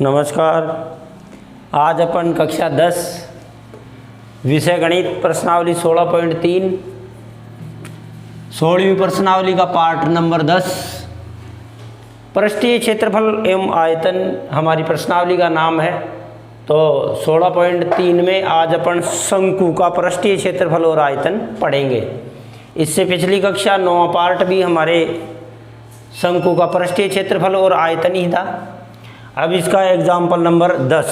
नमस्कार। आज अपन कक्षा 10 विषय गणित प्रश्नावली 16.3 16वीं प्रश्नावली का पार्ट नंबर 10 पृष्ठीय क्षेत्रफल एवं आयतन हमारी प्रश्नावली का नाम है। तो 16.3 में आज अपन शंकु का पृष्ठीय क्षेत्रफल और आयतन पढ़ेंगे। इससे पिछली कक्षा 9वां पार्ट भी हमारे शंकु का पृष्ठीय क्षेत्रफल और आयतन ही था। अब इसका एग्जाम्पल नंबर 10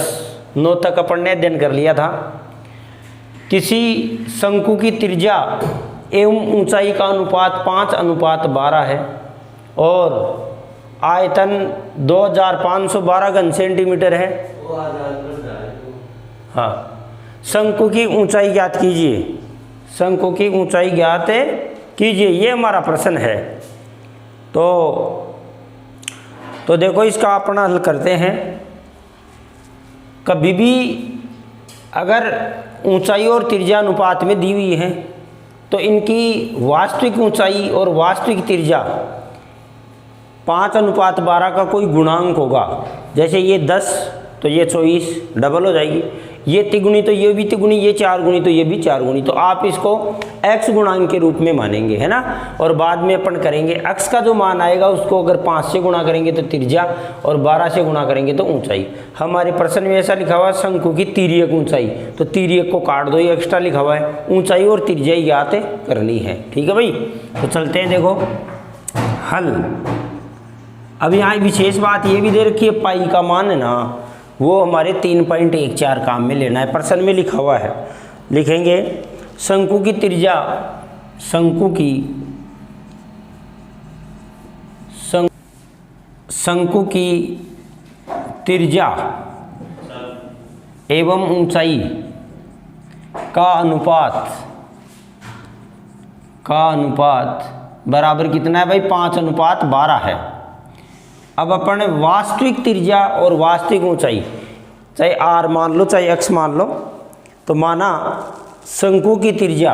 9 तक अपन ने अध्ययन कर लिया था। किसी शंकु की त्रिज्या एवं ऊंचाई का अनुपात 5:12 है और आयतन 2512 घन सेंटीमीटर है। हाँ, शंकु की ऊंचाई ज्ञात कीजिए। शंकु की ऊंचाई ज्ञात कीजिए, ये हमारा प्रश्न है। तो देखो इसका अपना हल करते हैं। कभी भी अगर ऊंचाई और त्रिज्या अनुपात में दी हुई है तो इनकी वास्तविक ऊंचाई और वास्तविक त्रिज्या 5:12 का कोई गुणांक होगा। जैसे ये 10 तो ये 24 डबल हो जाएगी, ये तिगुनी तो ये भी तिगुनी, ये 4 गुनी तो ये भी 4 गुनी। तो आप इसको x गुणांक के रूप में मानेंगे, है ना। और बाद में अपन करेंगे x का जो मान आएगा उसको अगर 5 से गुणा करेंगे तो त्रिज्या और 12 से गुणा करेंगे तो ऊंचाई। हमारे प्रश्न में ऐसा लिखा हुआ है शंकु की तिर्यक ऊंचाई, तो तिर्यक को काट दो, ये एक्स्ट्रा लिखा हुआ है। ऊंचाई और त्रिज्या ज्ञात करनी है, ठीक है भाई। तो चलते हैं, देखो हल। अब यहाँ विशेष बात ये भी दे रखी है, पाई का मान है ना वो हमारे 3.14 काम में लेना है। प्रश्न में लिखा हुआ है, लिखेंगे शंकु की त्रिज्या, शंकु की त्रिज्या एवं ऊंचाई का अनुपात बराबर कितना है भाई? 5:12 है। अब अपन वास्तविक त्रिज्या और वास्तविक ऊंचाई, चाहे r मान लो चाहे x मान लो, तो माना शंकु की त्रिज्या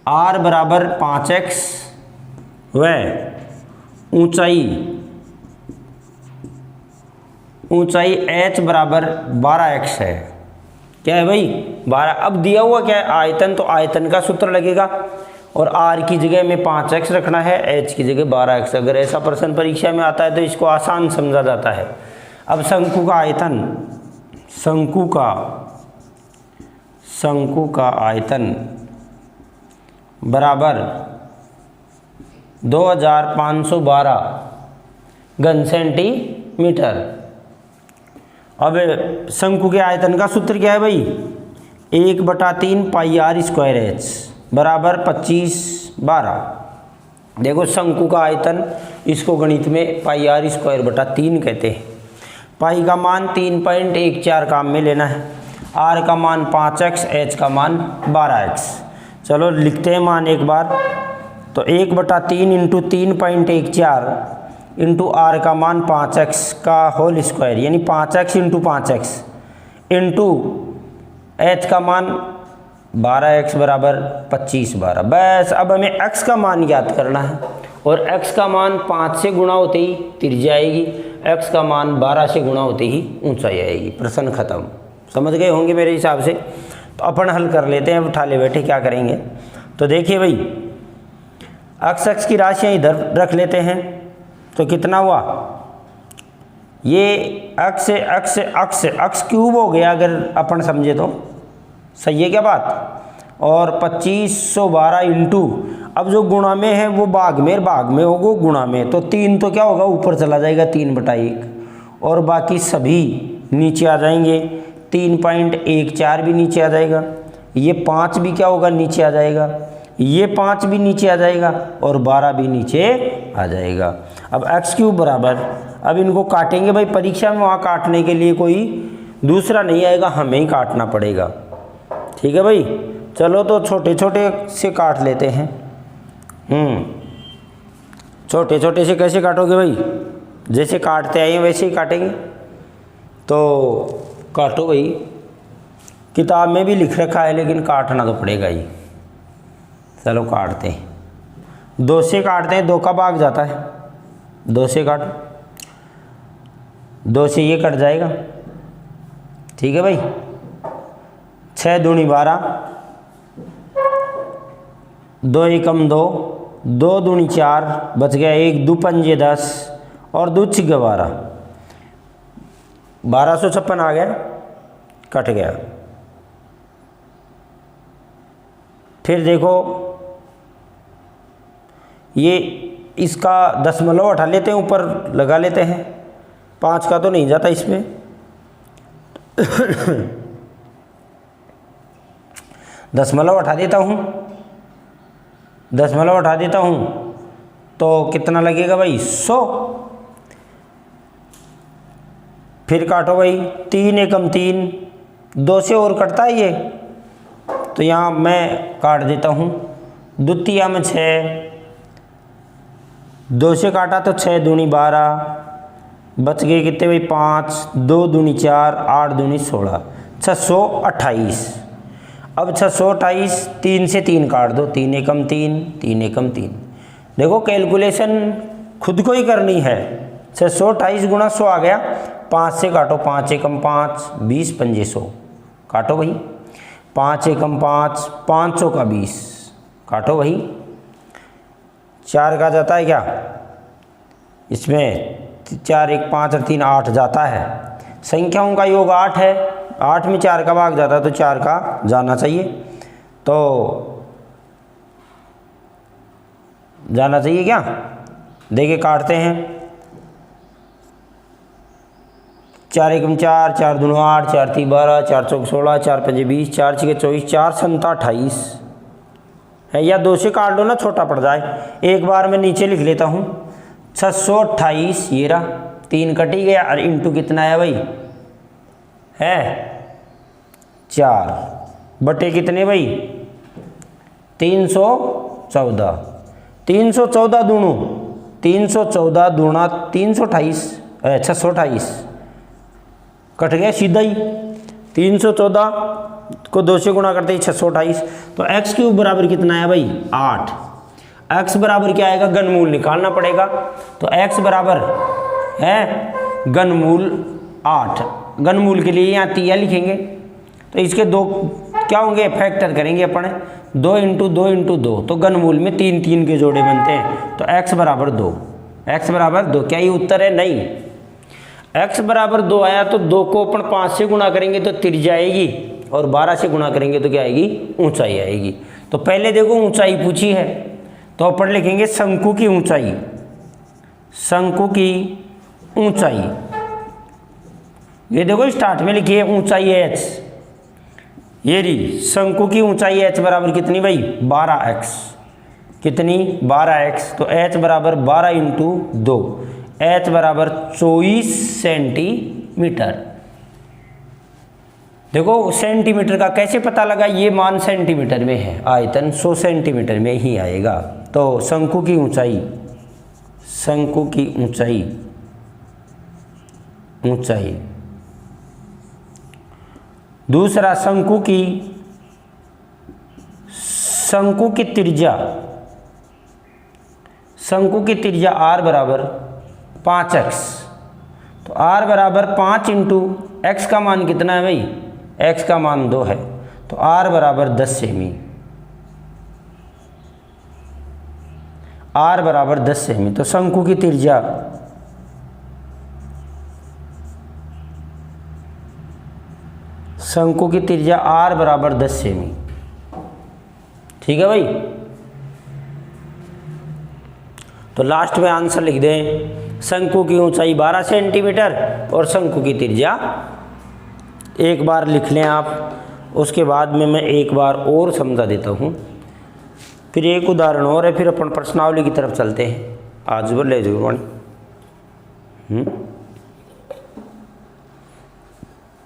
r बराबर 5x व ऊंचाई h बराबर 12x है। क्या है भाई? 12। अब दिया हुआ क्या है? आयतन। तो आयतन का सूत्र लगेगा और r की जगह में 5x रखना है, h की जगह 12x। अगर ऐसा प्रश्न परीक्षा में आता है तो इसको आसान समझा जाता है। अब शंकु का आयतन, शंकु का आयतन बराबर 2512 घन सेंटीमीटर। अब शंकु के आयतन का सूत्र क्या है भाई? 1/3 πr² h बराबर 25/12। देखो शंकु का आयतन, इसको गणित में πr²/3 कहते हैं। पाई का मान 3.14 काम में लेना है, r का मान 5x, h का मान 12x। चलो लिखते हैं मान एक बार। तो 1/3 इंटू 3.14 इंटू r का मान 5x का होल स्क्वायर, यानी 5x into 5x into h का मान 12x बराबर 25/12। बस अब हमें x का मान ज्ञात करना है और x का मान 5 से गुणा होते ही त्रिज्या आएगी, x का मान 12 से गुणा होते ही ऊंचाई आएगी। प्रश्न खत्म। समझ गए होंगे मेरे हिसाब से। तो अपन हल कर लेते हैं, उठा ले बैठे क्या करेंगे। तो देखिए भाई, x की राशियाँ इधर रख लेते हैं तो कितना हुआ? ये x क्यूब हो गया अगर अपन समझे तो। सही है क्या बात? और 2512 इंटू, अब जो गुणा में है वो भाग में होगा गुणा में, तो 3 तो क्या होगा? ऊपर चला जाएगा 3/1 और बाकी सभी नीचे आ जाएंगे। 3.14 भी नीचे आ जाएगा, ये 5 भी क्या होगा? नीचे आ जाएगा, ये 5 भी नीचे आ जाएगा और 12 भी नीचे आ जाएगा। अब x³ बराबर, अब इनको काटेंगे भाई। परीक्षा में वहाँ काटने के लिए कोई दूसरा नहीं आएगा, हमें ही काटना पड़ेगा, ठीक है भाई। चलो तो छोटे छोटे से काट लेते हैं। छोटे छोटे से कैसे काटोगे भाई? जैसे काटते आए हैं वैसे ही काटेंगे। तो काटो भाई, किताब में भी लिख रखा है लेकिन काटना तो पड़ेगा ही। चलो काटते हैं, 2 से काटते हैं, 2 का भाग जाता है, 2 से काटो, 2 से ये कट जाएगा, ठीक है भाई। 6 दूनी 12, 2 एकम 2, 2 दूनी 4, बच गया 1, 2 पंजे 10 और 2 छिक्के 12, 1256 आ गया, कट गया। फिर देखो ये इसका दशमलव हटा लेते हैं, ऊपर लगा लेते हैं, 5 का तो नहीं जाता इसमें दशमलव हटा देता हूँ, दशमलव हटा देता हूँ तो कितना लगेगा भाई 100। फिर काटो भाई, 3 एकम 3, 2 से और कटता है ये, तो यहाँ मैं काट देता हूँ, द्वितीया में 6, 2 से काटा तो 6 दूनी 12, बच गए कितने भाई 5, 2 दूनी 4, 8 दूनी 16, 628। अब 628, 3 से 3 काट दो, 3 एकम 3, 3 एकम 3। देखो कैलकुलेशन खुद को ही करनी है, 628 गुणा 100 आ गया, 5 से काटो, 5 एकम 5, 20 पंजे 100, काटो भाई, 5 एकम 5, 500 का 20, काटो भाई। 4 का जाता है क्या इसमें, 4 1 5 और 3 8 जाता है, संख्याओं का योग 8 है, 8 में 4 का भाग जाता है तो 4 का जाना चाहिए, तो जाना चाहिए क्या, देखिए काटते हैं, 4 एकम 4, 4 दूनी 8, 4 तीन 12, 4 चौक 16, 4 पंजे 20, 4 छिके 24, 4 सत्ता 28 है, या 2 से काट लो ना, छोटा पड़ जाए, एक बार मैं नीचे लिख लेता हूँ, 628 ये रहा, 3 कटी गया और इंटू कितना है भाई है 4 बटे कितने भाई 314, 314 दूणों 314 दूणा 328, 628 कट गया सीधा ही, 314 को 2 से गुणा करते ही 628, तो x क्यूब बराबर कितना है भाई 8, x बराबर क्या आएगा, घनमूल निकालना पड़ेगा, तो x बराबर है घनमूल 8, घनमूल के लिए यहाँ तिया लिखेंगे, तो इसके 2 क्या होंगे, फैक्टर करेंगे अपन, 2 इंटू 2 इंटू 2, तो घनमूल में 3 3 के जोड़े बनते हैं, तो x बराबर 2, x बराबर 2, क्या ये उत्तर है, नहीं, x बराबर 2 आया तो 2 को अपन 5 से गुणा करेंगे तो त्रिज्या आएगी, और 12 से गुणा करेंगे तो क्या आएगी, ऊंचाई आएगी। तो पहले देखो ऊंचाई पूछी है, तो अपन लिखेंगे शंकु की ऊंचाई, शंकु की ऊंचाई, ये देखो स्टार्ट में लिखिए ऊंचाई h, ये रही शंकु की ऊंचाई h बराबर कितनी भाई 12x, कितनी 12x, तो h बराबर 12 इंटू 2, h बराबर 24 सेंटीमीटर। देखो सेंटीमीटर का कैसे पता लगा, ये मान सेंटीमीटर में है, आयतन 100 सेंटीमीटर में ही आएगा, तो शंकु की ऊंचाई, शंकु की ऊंचाई, ऊंचाई, दूसरा शंकु की त्रिज्या, शंकु की त्रिज्या r बराबर 5x, तो r बराबर 5 इंटू एक्स का मान कितना है भाई, x का मान 2 है, तो r बराबर 10 सेमी, r बराबर 10 सेमी, तो शंकु की त्रिज्या, शंकु की त्रिज्या r बराबर 10 सेमी, ठीक है भाई। तो लास्ट में आंसर लिख दें, शंकु की ऊंचाई 12 सेंटीमीटर और शंकु की त्रिज्या, एक बार लिख लें आप, उसके बाद में मैं एक बार और समझा देता हूँ, फिर एक उदाहरण और है, फिर अपन प्रश्नावली की तरफ चलते हैं। आज बोल ले जरूर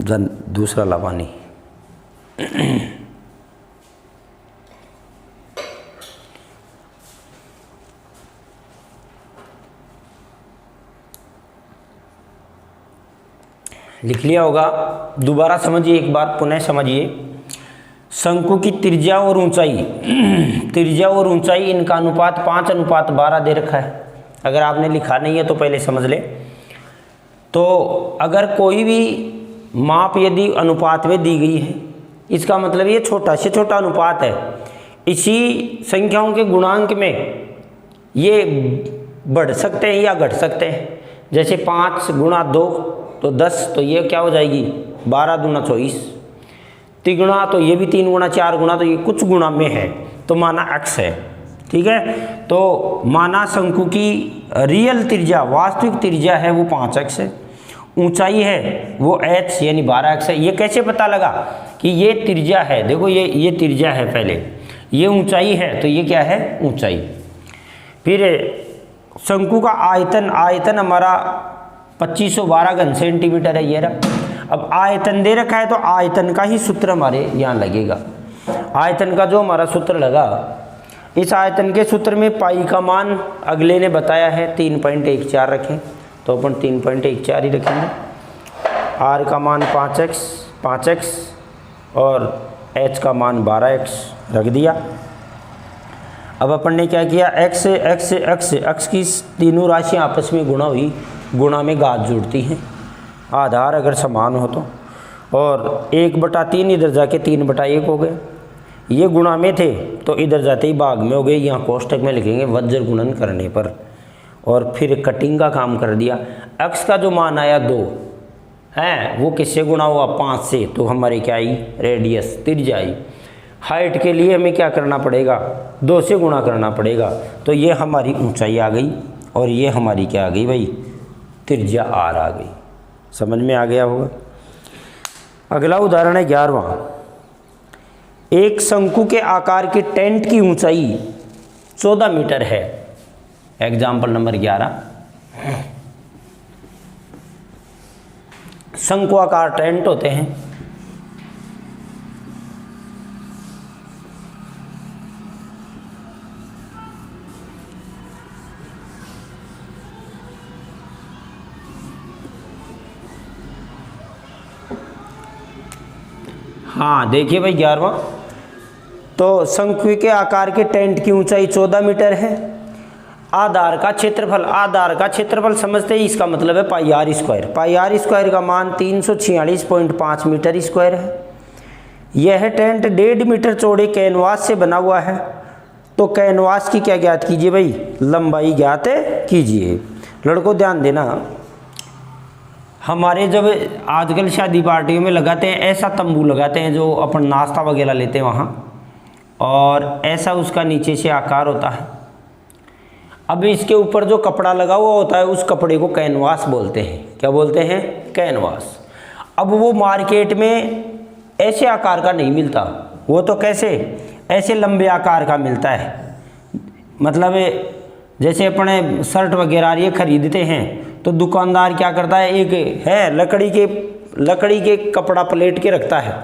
जन दूसरा लावानी लिख लिया होगा, दोबारा समझिए, एक बार पुनः समझिए। शंकु की त्रिज्या और ऊंचाई त्रिज्या और ऊंचाई इनका अनुपात 5:12 दे रखा है। अगर आपने लिखा नहीं है तो पहले समझ ले। तो अगर कोई भी माप यदि अनुपात में दी गई है, इसका मतलब ये छोटा से छोटा अनुपात है। इसी संख्याओं के गुणांक में ये बढ़ सकते हैं या घट सकते हैं। जैसे 5 गुणा 2 तो 10, तो ये क्या हो जाएगी 12 दूना 24। तिगुना तो ये भी 3 गुणा 4 गुणा, तो ये कुछ गुणा में है, तो माना x है। ठीक है, तो माना शंकु की रियल त्रिज्या, वास्तविक त्रिज्या है वो 5x है, ऊंचाई है वो h यानी 12x है। ये कैसे पता लगा कि ये त्रिज्या है? देखो ये त्रिज्या है, पहले ये ऊंचाई है, तो ये क्या है ऊंचाई। फिर शंकु का आयतन हमारा 2512 घन सेंटीमीटर है, ये रहा। अब आयतन दे रखा है तो आयतन का ही सूत्र हमारे यहाँ लगेगा। आयतन का जो हमारा सूत्र लगा, इस आयतन के सूत्र में पाई का मान अगले ने बताया है 3.14 रखें, तो अपन 3.14 ही रखेंगे। r का मान 5x और h का मान 12x रख दिया। अब अपन ने क्या किया, x की तीनों राशियाँ आपस में गुणा हुई, गुणा में घात जुड़ती हैं, आधार अगर समान हो तो। और 1/3 इधर जाके 3/1 हो गए, ये गुणा में थे तो इधर जाते ही भाग में हो गए। यहाँ कोष्टक में लिखेंगे वज्र गुणन करने पर। और फिर कटिंग का काम कर दिया। x का जो मान आया 2 है, वो किससे गुणा हुआ 5 से, तो हमारी क्या आई रेडियस त्रिज्या आई। हाइट के लिए हमें क्या करना पड़ेगा 2 से गुणा करना पड़ेगा, तो ये हमारी ऊंचाई आ गई और ये हमारी क्या आ गई भाई त्रिज्या r आ गई। समझ में आ गया होगा। अगला उदाहरण है 11वां। एक शंकु के आकार के टेंट की ऊंचाई 14 मीटर है। Example number 11। शंकु आकार टेंट होते हैं, हाँ देखिए भाई 11वां। तो शंकु के आकार के टेंट की ऊंचाई 14 मीटर है। आधार का क्षेत्रफल समझते ही इसका मतलब है pi R square. Pi R square का मान 346.5 मीटर स्क्वायर है। यह टेंट 1.5 मीटर चौड़े कैनवास से बना हुआ है। तो कैनवास की क्या ज्ञात कीजिए भाई, लंबाई ज्ञात कीजिए। लड़कों ध्यान देना, हमारे जब आजकल शादी पार्टियों में लगाते हैं ऐसा तंबू लगाते हैं जो अपन नाश्ता वगैरह लेते हैं वहाँ, और ऐसा उसका नीचे से आकार होता है। अब इसके ऊपर जो कपड़ा लगा हुआ होता है उस कपड़े को कैनवास बोलते हैं। क्या बोलते हैं? कैनवास। अब वो मार्केट में ऐसे आकार का नहीं मिलता, वो तो कैसे ऐसे लंबे आकार का मिलता है। मतलब जैसे अपने शर्ट वगैरह ये खरीदते हैं तो दुकानदार क्या करता है, एक है लकड़ी के कपड़ा प्लेट के रखता है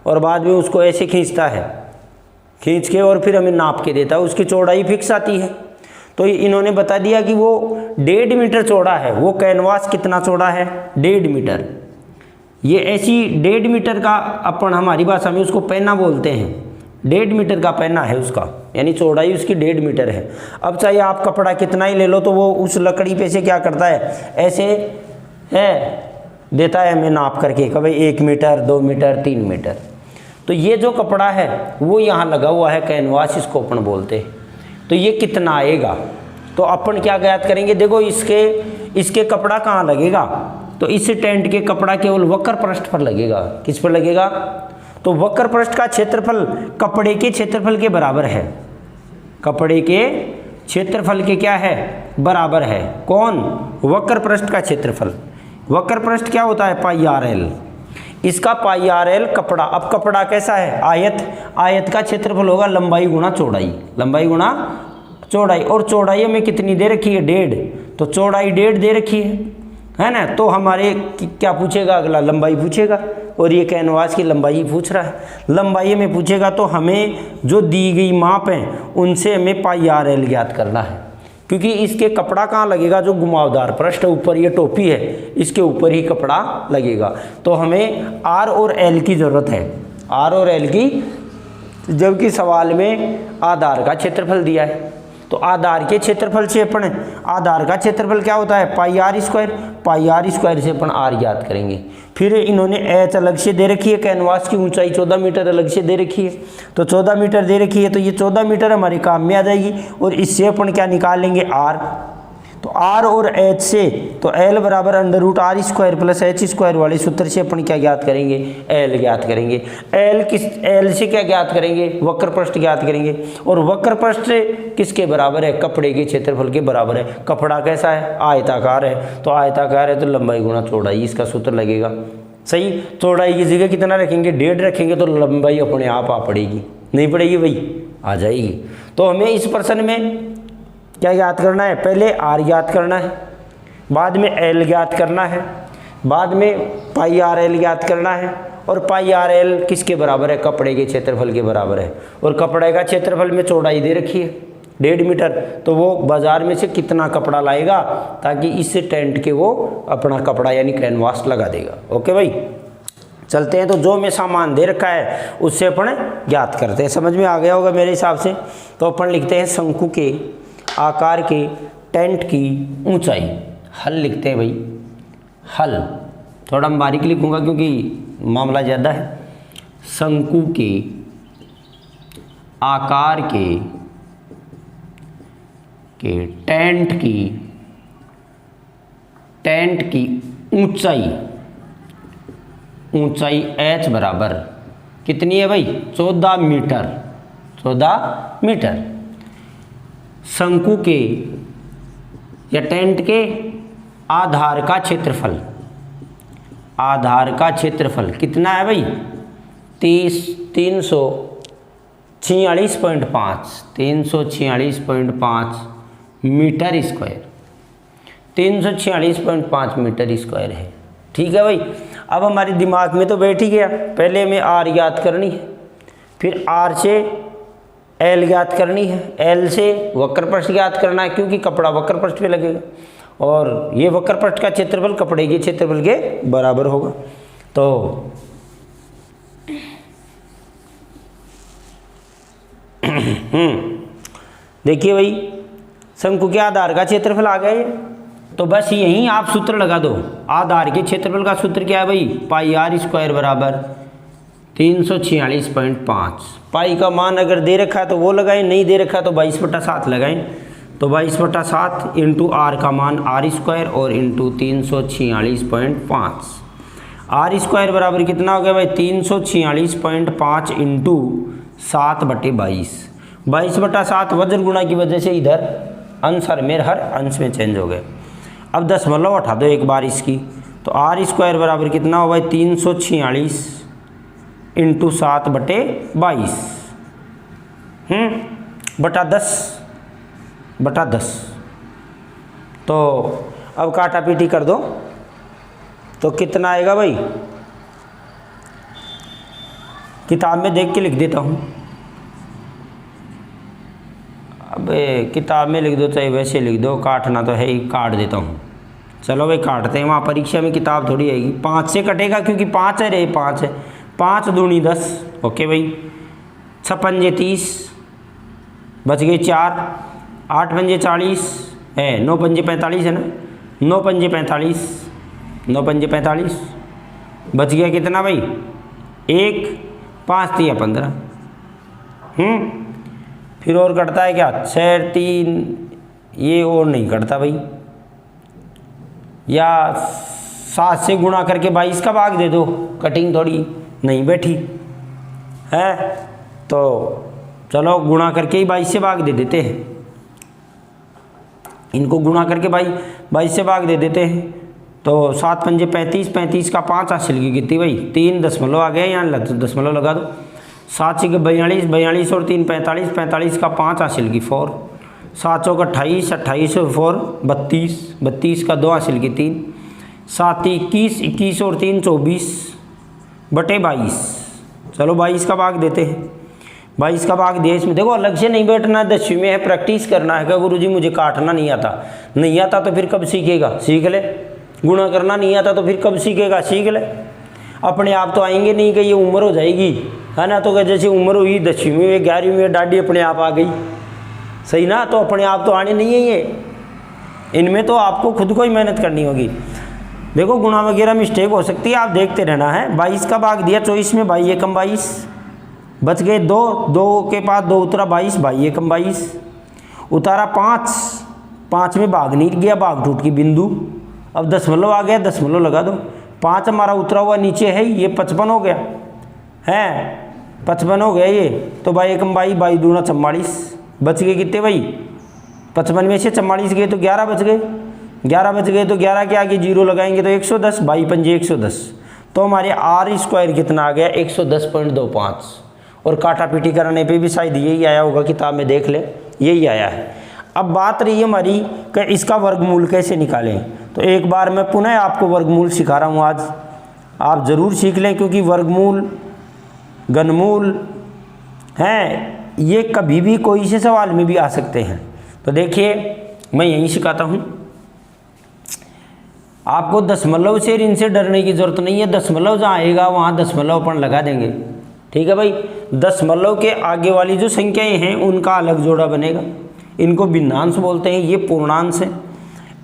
और बाद में उसको ऐसे खींचता है, खींच के और फिर हमें नाप के देता है। उसकी चौड़ाई फिक्स आती है। तो इन्होंने बता दिया कि वो 1.5 मीटर चौड़ा है। वो कैनवास कितना चौड़ा है? 1.5 मीटर। ये ऐसी 1.5 मीटर का अपन हमारी भाषा में उसको पैना बोलते हैं। 1.5 मीटर का पैना है उसका, यानी चौड़ाई उसकी 1.5 मीटर है। अब चाहे आप कपड़ा कितना ही ले लो तो वो उस लकड़ी पे से क्या करता है, ऐसे है देता है हमें नाप करके, कभी 1 मीटर 2 मीटर 3 मीटर। तो ये जो कपड़ा है वो यहाँ लगा हुआ है कैनवास, इसको अपन बोलते हैं। तो ये कितना आएगा, तो अपन क्या ज्ञात करेंगे, देखो इसके कपड़ा कहाँ लगेगा, तो इस टेंट के कपड़ा केवल वक्र पृष्ठ पर लगेगा। किस पर लगेगा? तो वक्र पृष्ठ का क्षेत्रफल कपड़े के क्षेत्रफल के बराबर है। कपड़े के क्षेत्रफल के क्या है? बराबर है। कौन? वक्र पृष्ठ का क्षेत्रफल। वक्र पृष्ठ क्या होता है? Pi R L. इसका पाई आर एल कपड़ा। अब कपड़ा कैसा है? आयत का क्षेत्रफल होगा लंबाई गुणा चौड़ाई, लंबाई गुणा चौड़ाई। और चौड़ाई हमें कितनी दे रखी है? 1.5। तो चौड़ाई 1.5 दे रखी है ना। तो हमारे क्या पूछेगा अगला? लंबाई पूछेगा, और ये कैनवास की लंबाई पूछ रहा है। लंबाई में पूछेगा तो हमें जो दी गई माप हैं उनसे हमें पाई आर एल ज्ञात करना है, क्योंकि इसके कपड़ा कहाँ लगेगा? जो घुमावदार पृष्ठ ऊपर ये टोपी है इसके ऊपर ही कपड़ा लगेगा। तो हमें आर और एल की ज़रूरत है, आर और एल की जबकि सवाल में आधार का क्षेत्रफल दिया है। तो आधार के क्षेत्रफल से अपन आधार का क्षेत्रफल क्या होता है पाई आर स्क्वायर से अपन आर ज्ञात करेंगे। फिर इन्होंने एच अलग से दे रखी है, कैनवास की ऊंचाई 14 मीटर अलग से दे रखी है, तो 14 मीटर दे रखी है, तो ये 14 मीटर हमारे काम में आ जाएगी। और इससे अपन क्या निकालेंगे आर, तो आर और एच से तो एल बराबर under root R square plus H square वाले सूत्र से अपन क्या ज्ञात करेंगे एल ज्ञात करेंगे। एल से क्या ज्ञात करेंगे वक्र पृष्ठ ज्ञात करेंगे। और वक्र पृष्ठ किसके बराबर है कपड़े के क्षेत्रफल के बराबर है। कपड़ा कैसा है आयताकार है, तो आयताकार है तो लंबाई गुणा चौड़ाई इसका सूत्र लगेगा। सही, चौड़ाई की जगह कितना रखेंगे 1.5 रखेंगे तो लंबाई अपने आप आ पड़ेगी, नहीं पड़ेगी भाई आ जाएगी। तो हमें इस प्रश्न में क्या याद करना है, पहले आर याद करना है, बाद में एल ज्ञात करना है, बाद में पाई आर एल ज्ञात करना है। और पाई आर एल किसके बराबर है कपड़े के क्षेत्रफल के बराबर है। और कपड़े का क्षेत्रफल में चौड़ाई दे रखी है 1.5 मीटर, तो वो बाजार में से कितना कपड़ा लाएगा ताकि इस टेंट के वो अपना कपड़ा यानी कैनवास लगा देगा। ओके भाई चलते हैं। तो जो में सामान दे रखा है उससे अपन ज्ञात करते हैं। समझ में आ गया होगा मेरे हिसाब से। तो अपन लिखते हैं शंकु के आकार के टेंट की ऊंचाई, हल लिखते हैं भाई हल, थोड़ा मैं बारीक लिखूंगा क्योंकि मामला ज़्यादा है। शंकु के आकार के टेंट की ऊंचाई h बराबर कितनी है भाई 14 मीटर। शंकु के या टेंट के आधार का कितना है भाई 346.5 मीटर स्क्वायर, 346.5 मीटर स्क्वायर है। ठीक है भाई। अब हमारे दिमाग में तो बैठ ही गया, पहले हमें आर याद करनी है, फिर आर से एल ज्ञात करनी है, एल से वक्र पृष्ठ ज्ञात करना है क्योंकि कपड़ा वक्र पृष्ठ पे लगेगा और ये वक्र पृष्ठ का क्षेत्रफल कपड़े के क्षेत्रफल के बराबर होगा। तो देखिए भाई शंकु के आधार का क्षेत्रफल आ गया ये, तो बस यहीं आप सूत्र लगा दो। आधार के क्षेत्रफल का सूत्र क्या है भाई पाई आर स्क्वायर बराबर 346.5। पाई का मान अगर दे रखा है तो वो लगाएं, नहीं दे रखा है तो 22/7 लगाएं। तो 22/7 इंटू आर का मान आर स्क्वायर और इंटू 346.5। आर स्क्वायर बराबर कितना हो गया भाई 346.5 इंटू 7/22। 22/7 वज्र गुणा की वजह से इधर अंश हर मेर हर अंश में चेंज हो गए। अब दशमलव हटा दो एक बार इसकी, तो आर स्क्वायर बराबर कितना हो भाई 346 इंटू 7/22 बटा 10। तो अब काटा पीटी कर दो तो कितना आएगा भाई, किताब में देख के लिख देता हूँ। अब किताब में लिख दो चाहे वैसे लिख दो, काटना तो है ही, काट देता हूँ। चलो भाई काटते हैं, वहाँ परीक्षा में किताब थोड़ी आएगी। 5 से कटेगा क्योंकि 5 है रे, 5 है, 5 दूनी 10। ओके भाई 6 पंजे 30 बच गए 4, 8 पंजे 40 है, 9 पंजे 45 है ना, 9 पंजे 45 बच गया कितना भाई 1, 5 3 15। फिर और कटता है क्या 6 3, ये और नहीं कटता भाई, या 7 से गुणा करके 22 का भाग दे दो, कटिंग थोड़ी नहीं बैठी है तो चलो गुणा करके ही 22 से भाग दे देते हैं। इनको गुणा करके 22 से भाग दे देते हैं। तो 7 पंजे 35, 35 का 5 हासिल की कितनी भाई 3 दशमलव आ गए, यहाँ दशमलव लगा दो। 7 6 42, 42 और 3 45, 45 का 5 हासिल की 4, 7 चौक 28, 28 और 4 32, 32 का 2 हासिल की 3, 7 21, 21 और 3 24 बटे 22। चलो 22 का भाग देते हैं। 22 का भाग दिया, इसमें देखो अलग से नहीं बैठना है, 10वीं में है, प्रैक्टिस करना है। क्या गुरुजी मुझे काटना नहीं आता तो फिर कब सीखेगा, सीख ले। गुणा करना नहीं आता तो फिर कब सीखेगा, सीख ले। अपने आप तो आएंगे नहीं कि ये उम्र हो जाएगी, है ना, तो जैसे उम्र हुई 10वीं में 11वीं में दाढ़ी अपने आप आ गई, सही ना, तो अपने आप तो आने नहीं है ये, इनमें तो आपको खुद को ही मेहनत करनी होगी। देखो गुणा वगैरह मिस्टेक हो सकती है, आप देखते रहना है। 22 का भाग दिया 24 में, 22 एकम 22, बच गए 2, 2 के पास 2 उतरा 22, 22 एकम 22, उतारा 5, 5 में भाग नहीं गया, भाग टूट की बिंदु, अब दशमलव आ गया, दशमलव लगा दो, 5 हमारा उतरा हुआ नीचे है, ये 55 हो गया है, 55 हो गया ये, तो 22 एकम 22, 22 दूना 44, बच गए कितने भाई, 55 में से 44 गए तो 11 बच गए, 11 बच गए तो 11 के आगे 0 लगाएंगे तो 110, 22 पंजे 110, तो हमारे आर स्क्वायर कितना आ गया 110.25, और काटा पीटी कराने पे भी शायद यही आया होगा, किताब में देख ले यही आया है। अब बात रही हमारी कि इसका वर्गमूल कैसे निकालें, तो एक बार मैं पुनः आपको वर्गमूल सिखा रहा हूँ आज, आप ज़रूर सीख लें, क्योंकि वर्गमूल घनमूल हैं ये कभी भी कोई से सवाल में भी आ सकते हैं। तो देखिए मैं यही सिखाता हूँ आपको, दशमलव से इनसे डरने की ज़रूरत नहीं है, दशमलव जहाँ आएगा वहाँ दशमलव अपन लगा देंगे, ठीक है भाई। दशमलव के आगे वाली जो संख्याएं हैं उनका अलग जोड़ा बनेगा, इनको भिन्नांश बोलते हैं, ये पूर्णांश है।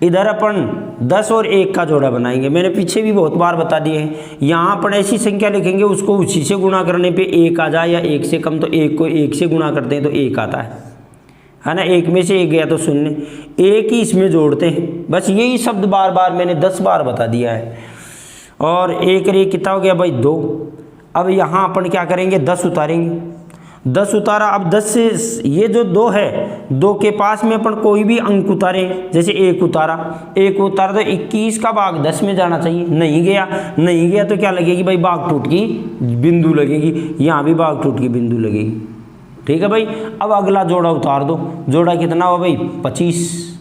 इधर अपन 10 और 1 का जोड़ा बनाएंगे, मैंने पीछे भी बहुत बार बता दिए हैं। यहाँ अपन ऐसी संख्या लिखेंगे उसको उसी से गुणा करने पे 1 आ जाए, या 1 से कम तो 1 को 1 से गुणा करते हैं तो 1 आता है ना, 1 में से 1 गया तो 0, 1 ही इसमें जोड़ते हैं, बस यही शब्द बार बार मैंने 10 बार बता दिया है। और 1 रे कितना हो गया भाई 2, अब यहाँ अपन क्या करेंगे 10 उतारेंगे, 10 उतारा, अब 10 से ये जो 2 है 2 के पास में अपन कोई भी अंक उतारें, जैसे 1 उतारा, 1 उतारा तो 21 का भाग 10 में जाना चाहिए, नहीं गया, नहीं गया तो क्या लगेगी भाई भाग टूट की बिंदु लगेगी, यहाँ भी भाग टूट की बिंदु लगेगी, ठीक है भाई। अब अगला जोड़ा उतार दो, जोड़ा कितना हुआ भाई 25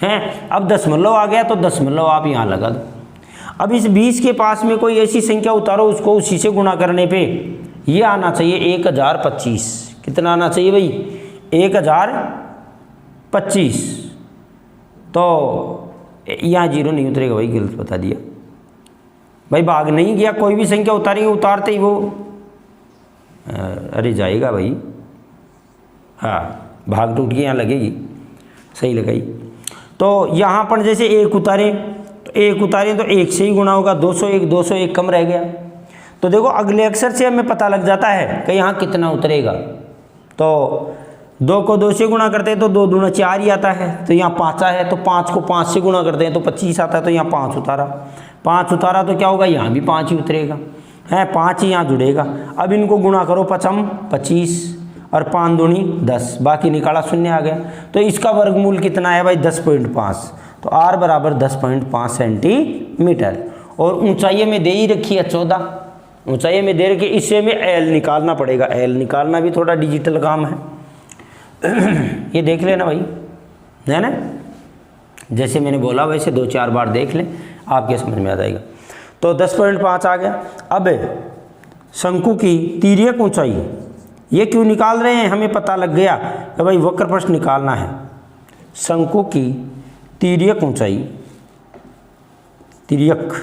है, अब दशमलव आ गया तो दशमलव आप यहाँ लगा दो। अब इस 20 के पास में कोई ऐसी संख्या उतारो उसको उसी से गुणा करने पे ये आना चाहिए 1025, कितना आना चाहिए भाई 1025, तो यहाँ 0 नहीं उतरेगा भाई, गलत बता दिया भाई, भाग नहीं गया, कोई भी संख्या उतारेंगे उतारते ही वो अरे जाएगा भाई, हाँ भाग टूट के यहाँ लगेगी, सही लगाई। तो यहाँ पर जैसे 1 उतारें तो 1 उतारें तो 1 से ही गुणा होगा, 201, 201 कम रह गया, तो देखो अगले अक्षर से हमें पता लग जाता है कि यहाँ कितना उतरेगा। तो 2 को 2 से गुणा करते हैं तो 2 दूना 4 ही आता है, तो यहाँ 5 है, तो 5 को 5 से गुणा करते हैं तो 25 आता है, तो यहाँ 5 उतारा, 5 उतारा तो क्या होगा यहाँ भी 5 ही उतरेगा, है 5 ही यहाँ जुड़ेगा। अब इनको गुणा करो, 5 25 और 5 दूनी 10, बाकी निकाला 0 आ गया, तो इसका वर्गमूल कितना है भाई 10.5, तो r बराबर 10.5 सेंटीमीटर। और ऊंचाई में दे ही रखी है 14, ऊंचाई में दे रखी, इससे में l निकालना पड़ेगा, l निकालना भी थोड़ा डिजिटल काम है ये देख लेना भाई, है ना, जैसे मैंने बोला वैसे 2-4 बार देख लें, आपके समझ में आ जाएगा। तो 10.5 आ गया। अब शंकु की तिर्यक ऊंचाई ये क्यों निकाल रहे हैं, हमें पता लग गया कि भाई वक्र प्रश्न निकालना है। शंकु की तिर्यक ऊंचाई, तिर्यक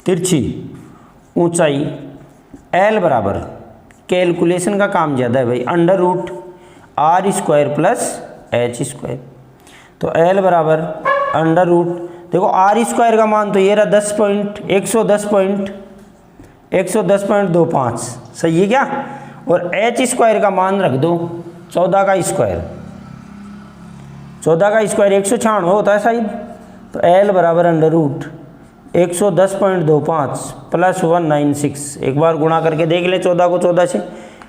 तिरछी ऊंचाई L बराबर, कैलकुलेशन का काम ज़्यादा है भाई, √r² प्लस h², तो L बराबर √ देखो r² का मान तो ये रहा 110.25, सही है क्या, और h² का मान रख दो 14 का स्क्वायर, 14 का स्क्वायर 196 होता है शायद, तो L बराबर √110.25 प्लस 196, एक बार गुणा करके देख ले 14 को 14 से,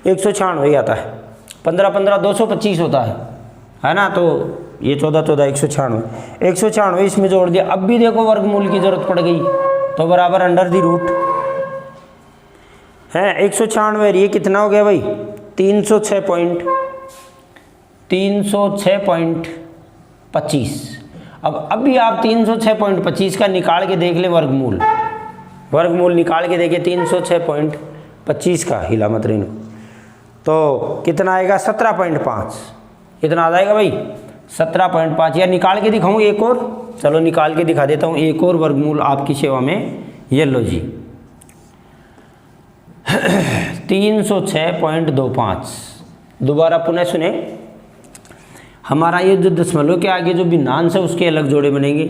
196 ही आता है, 15 225 होता है ना, तो ये 14 196 इसमें जोड़ दिया। अब भी देखो वर्गमूल की जरूरत पड़ गई, तो बराबर √, है 196, ये कितना हो गया भाई 306.25। अब भी आप 306.25 का निकाल के देख ले वर्गमूल, निकाल के देखिए 306.25 का, हिला मत रही, तो कितना आएगा 17.5, कितना आ जाएगा भाई 17.5, या निकाल के दिखाऊँ एक और, चलो निकाल के दिखा देता हूँ एक और वर्गमूल आपकी सेवा में, ये लो जी, 306.25। दोबारा पुनः सुने, हमारा ये जो दशमलव के आगे जो भिन्नांश है उसके अलग जोड़े बनेंगे,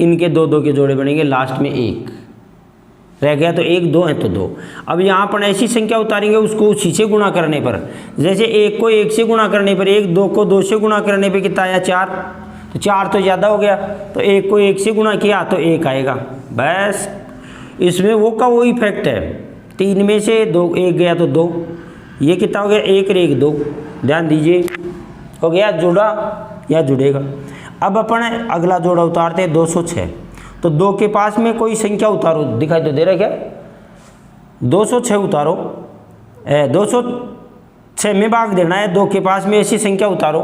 इनके दो दो के जोड़े बनेंगे, लास्ट में एक रह गया तो एक, दो है तो दो। अब यहाँ पर ऐसी संख्या उतारेंगे उसको उसी से गुणा करने पर, जैसे एक को एक से गुणा करने पर एक, दो को दो से गुणा करने पर कितना आया 4, तो 4 तो ज़्यादा हो गया, तो एक को एक से गुणा किया तो एक आएगा। बस इसमें वो का वो इफेक्ट है, 3 में से 2 एक गया तो 2, ये कितना हो गया 1 और 1 2, ध्यान दीजिए हो गया, जुड़ा या जुड़ेगा। अब अपन अगला जोड़ा उतारते हैं 206, तो 2 के पास में कोई संख्या उतारो, दिखाई तो दे रहा है क्या, 206 उतारो, 206 में भाग देना है, 2 के पास में ऐसी संख्या उतारो,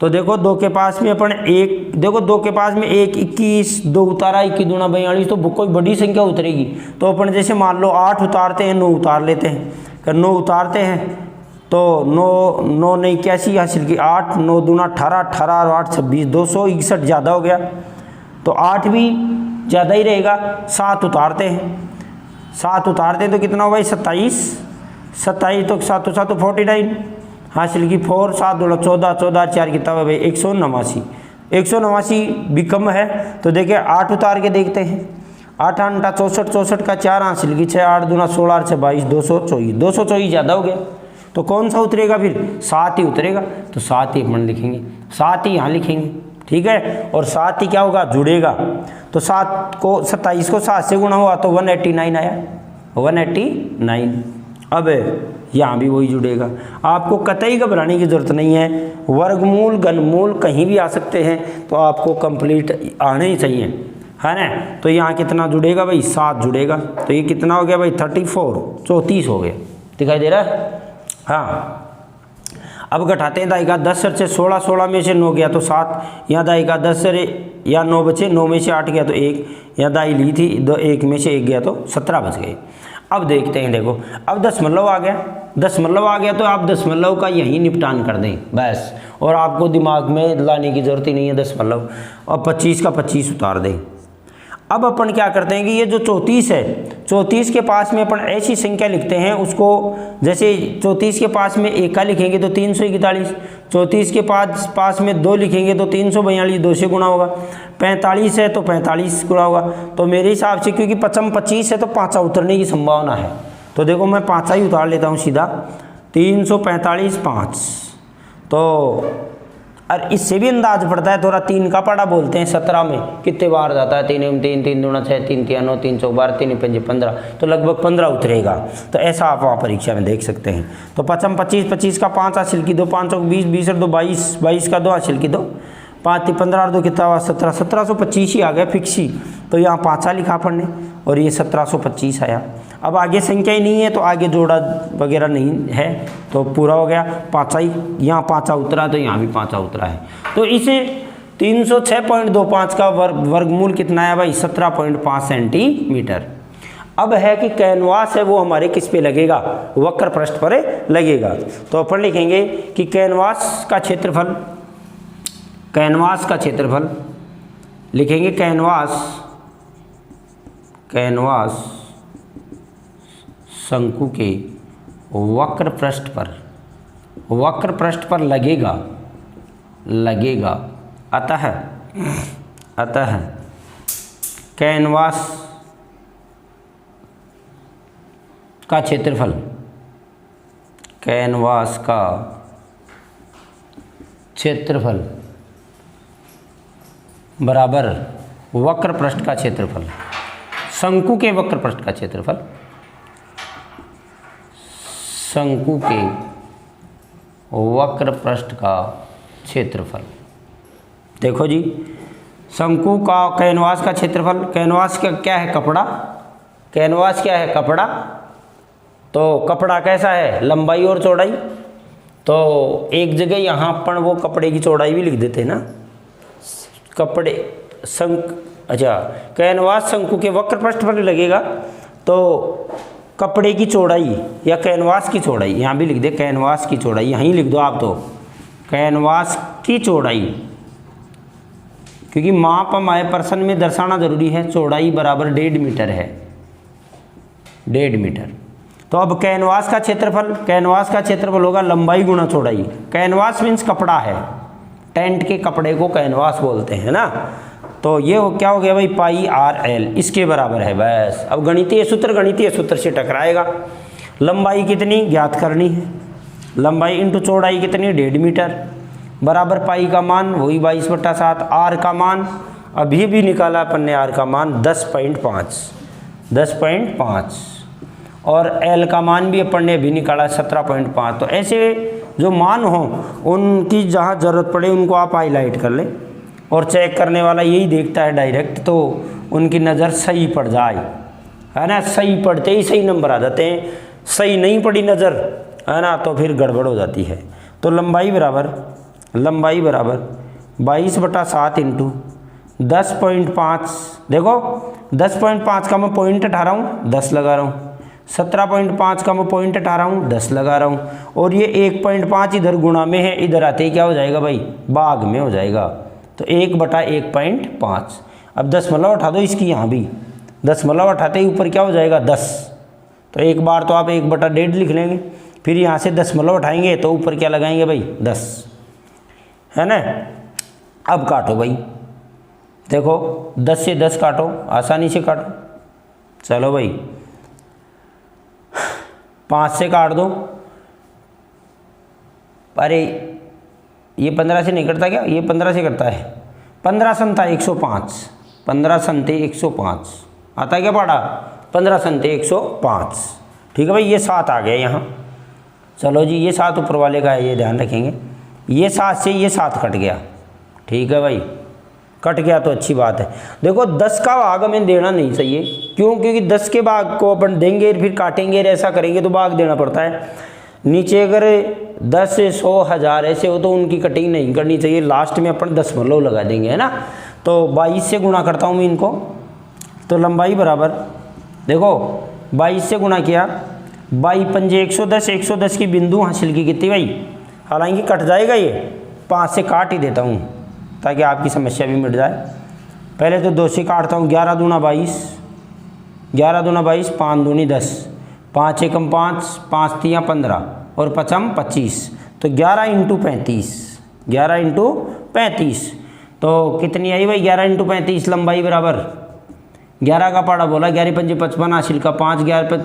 तो देखो 2 के पास में अपन एक, देखो 2 के पास में 1 21, 2 उतारा 21 दूना 42, तो कोई बड़ी संख्या उतरेगी। तो अपन जैसे मान लो 8 उतारते हैं, 9 उतार लेते हैं, अगर 9 उतारते हैं तो 9 ने 81 हासिल की, 8 9 दूना 18, 18 और 8 26, 261 ज़्यादा हो गया, तो 8 भी ज़्यादा ही रहेगा। 7 उतारते हैं, 7 उतारते हैं तो कितना होगा 27, 27 तो 7 7 49 हासिल की, 4 7 14, 14 4 कितना है भाई 189, 189 भी कम है, तो देखिए 8 उतार के देखते हैं, 8 8 64, 64 का 4 हासिल की 6, 8 दूना 16 और 6 22, 224, 224 ज़्यादा हो गया, तो कौन सा उतरेगा फिर 7 ही उतरेगा, तो 7 ही अपन लिखेंगे, 7 ही यहाँ लिखेंगे, ठीक है। और 7 ही क्या होगा जुड़ेगा, तो 7 को 27 को 7 से गुणा हुआ तो 189 आया, 189। अब यहाँ भी वही जुड़ेगा, आपको कतई घबराने की ज़रूरत नहीं है, वर्गमूल घनमूल कहीं भी आ सकते हैं, तो आपको कंप्लीट आने ही चाहिए, है ना। तो यहाँ कितना जुड़ेगा भाई 7 जुड़ेगा, तो ये कितना हो गया भाई 34, 34 हो गया, दिखाई दे रहा है। हाँ अब घटाते हैं, दाई का 10 से 16, 16 में से 9 गया तो 7, यहाँ दाई का 10 से या 9 बचे, 9 में से 8 गया तो 1, यहाँ दाई ली थी 1 में से 1 गया तो 17 बच गए। अब देखते हैं, देखो अब दशमलव आ गया, दशमलव आ गया तो आप दशमलव का यहीं निपटान कर दें बस, और आपको दिमाग में लाने की ज़रूरत ही नहीं है दशमलव, और 25 का 25 उतार दें। अब अपन क्या करते हैं कि ये जो 34 है, 34 के पास में अपन ऐसी संख्या लिखते हैं उसको, जैसे 34 के पास में 1 का लिखेंगे तो 341, 34 के पास में 2 लिखेंगे तो 342, 2 से गुणा होगा, 45 है तो 45 गुणा होगा, तो मेरे हिसाब से क्योंकि 25 है तो 5 उतरने की संभावना है, तो देखो मैं 5 ही उतार लेता हूँ सीधा, 345 5, तो और इससे भी अंदाज पड़ता है थोड़ा, 3 का पड़ा बोलते हैं 17 में कितने बार जाता है, 3 3 3 दूना 6, 3 3 9, 3 4 12, 3 5 15, तो लगभग 15 उतरेगा, तो ऐसा आप वहाँ परीक्षा में देख सकते हैं। तो 25 25, 25 का 5 हासिल की 2, 5 20, 20 और 2 22, 22 का 2 हासिल की 2, 5 15 और 2 कितना हुआ 17, 1725 ही आ गया फिक्स ही, तो यहाँ 5 लिखा अपन ने और ये 1725 आया। अब आगे संख्या ही नहीं है तो आगे जोड़ा वगैरह नहीं है, तो पूरा हो गया, 5 ही, यहाँ 5 उतरा तो यहाँ भी 5 उतरा है, तो इसे 306.25 का वर्गमूल कितना है भाई 17.5 सेंटीमीटर। अब है कि कैनवास है वो हमारे किस पे लगेगा, वक्र पृष्ठ पर लगेगा, तो अपन लिखेंगे कि कैनवास का क्षेत्रफल, कैनवास का क्षेत्रफल लिखेंगे, कैनवास शंकु के वक्र पृष्ठ पर लगेगा, अतः कैनवास का क्षेत्रफल, कैनवास का क्षेत्रफल बराबर वक्र पृष्ठ का क्षेत्रफल, शंकु के वक्र पृष्ठ का क्षेत्रफल, शंकु के वक्र पृष्ठ का क्षेत्रफल। देखो जी, शंकु का कैनवास का क्षेत्रफल, कैनवास का क्या है कपड़ा, कैनवास क्या है कपड़ा, तो कपड़ा कैसा है लंबाई और चौड़ाई, तो एक जगह यहाँ पर वो कपड़े की चौड़ाई भी लिख देते हैं ना, कपड़े अच्छा कैनवास शंकु के वक्र पृष्ठ पर लगेगा, तो कपड़े की चौड़ाई या कैनवास की चौड़ाई, यहाँ भी लिख दे कैनवास की चौड़ाई, यहीं लिख दो आप, तो कैनवास की चौड़ाई, क्योंकि माप हमारे पर्सन में दर्शाना जरूरी है, चौड़ाई बराबर 1.5 मीटर है, 1.5 मीटर, तो अब कैनवास का क्षेत्रफल होगा लंबाई गुणा चौड़ाई। कैनवास मीन्स कपड़ा है, टेंट के कपड़े को कैनवास बोलते हैं ना। तो ये क्या हो गया भाई, पाई आर एल इसके बराबर है। बस अब गणितीय सूत्र से टकराएगा। लंबाई कितनी ज्ञात करनी है, लंबाई इंटू चौड़ाई कितनी 1.5 मीटर, बराबर पाई का मान वही 22/7, आर का मान अभी भी निकाला अपन ने, आर का मान 10.5 और एल का मान भी अपन ने अभी निकाला 17.5। तो ऐसे जो मान हो उनकी जहाँ ज़रूरत पड़े उनको आप हाईलाइट कर लें, और चेक करने वाला यही देखता है डायरेक्ट, तो उनकी नज़र सही पड़ जाए, है ना। सही पढ़ते ही सही नंबर आ जाते हैं, सही नहीं पड़ी नज़र, है ना, तो फिर गड़बड़ हो जाती है। तो लंबाई बराबर 22/7 इंटू 10.5। देखो 10.5 का मैं पॉइंट हटा रहा हूँ, 10 लगा रहा हूँ। 17.5 का मैं पॉइंट हटा रहा हूँ, 10 लगा रहा हूँ। और ये 1.5 इधर गुणा में है, इधर आते ही क्या हो जाएगा भाई, भाग में हो जाएगा। तो 1/1.5। अब दशमलव उठा दो इसकी, यहाँ भी दशमलव उठाते ही ऊपर क्या हो जाएगा 10। तो एक बार तो आप 1/1.5 लिख लेंगे, फिर यहाँ से दशमलव उठाएंगे तो ऊपर क्या लगाएंगे भाई 10, है ना। अब काटो भाई, देखो 10 से 10 काटो, आसानी से काटो। चलो भाई 5 से काट दो, अरे ये 15 से नहीं करता क्या, ये 15 से करता है। 15 संता 105, 15 संते 105 आता है क्या पाड़ा, 15 संते 105। ठीक है भाई, ये 7 आ गया यहाँ। चलो जी ये 7 ऊपर वाले का है, ये ध्यान रखेंगे। ये 7 से ये 7 कट गया, ठीक है भाई, कट गया तो अच्छी बात है। देखो 10 का भाग हमें देना नहीं चाहिए, क्यों, क्योंकि 10 के भाग को अपन देंगे फिर काटेंगे, ऐसा करेंगे तो भाग देना पड़ता है। नीचे अगर 10, 100, 1000 ऐसे हो तो उनकी कटिंग नहीं करनी चाहिए, लास्ट में अपन दशमलव लगा देंगे, है ना। तो 22 से गुणा करता हूँ मैं इनको, तो लंबाई बराबर देखो 22 से गुणा किया, 22 पंजे 110, 110 की बिंदु हासिल की कितनी भाई, हालांकि कट जाएगा ये, 5 से काट ही देता हूँ ताकि आपकी समस्या भी मिट जाए। पहले तो 2 से काटता हूँ, 11 दूना 22, 11 दूना 22, 5 दूनी 10, 5 एकम 5, 5 तियाँ 15 और 5 25। तो 11 इंटू 35, 11 इंटू 35 तो कितनी आई भाई, 11 इंटू 35 लंबाई बराबर 11 का पाड़ा बोला, 11 पंजे 55 हासिल का 5,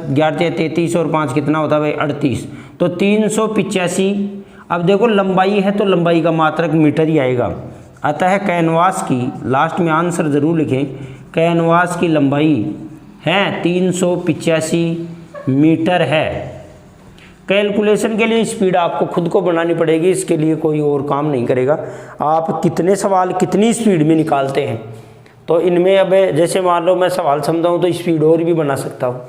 11 33 और 5 कितना होता है भाई 38, तो 385। अब देखो लंबाई है तो लंबाई का मात्रक मीटर ही आएगा, अतः कैनवास की, लास्ट में आंसर ज़रूर लिखें, कैनवास की लंबाई है 385 मीटर है। कैलकुलेशन के लिए स्पीड आपको खुद को बनानी पड़ेगी, इसके लिए कोई और काम नहीं करेगा। आप कितने सवाल कितनी स्पीड में निकालते हैं, तो इनमें अब जैसे मान लो मैं सवाल समझाऊँ तो स्पीड और भी बना सकता हूँ।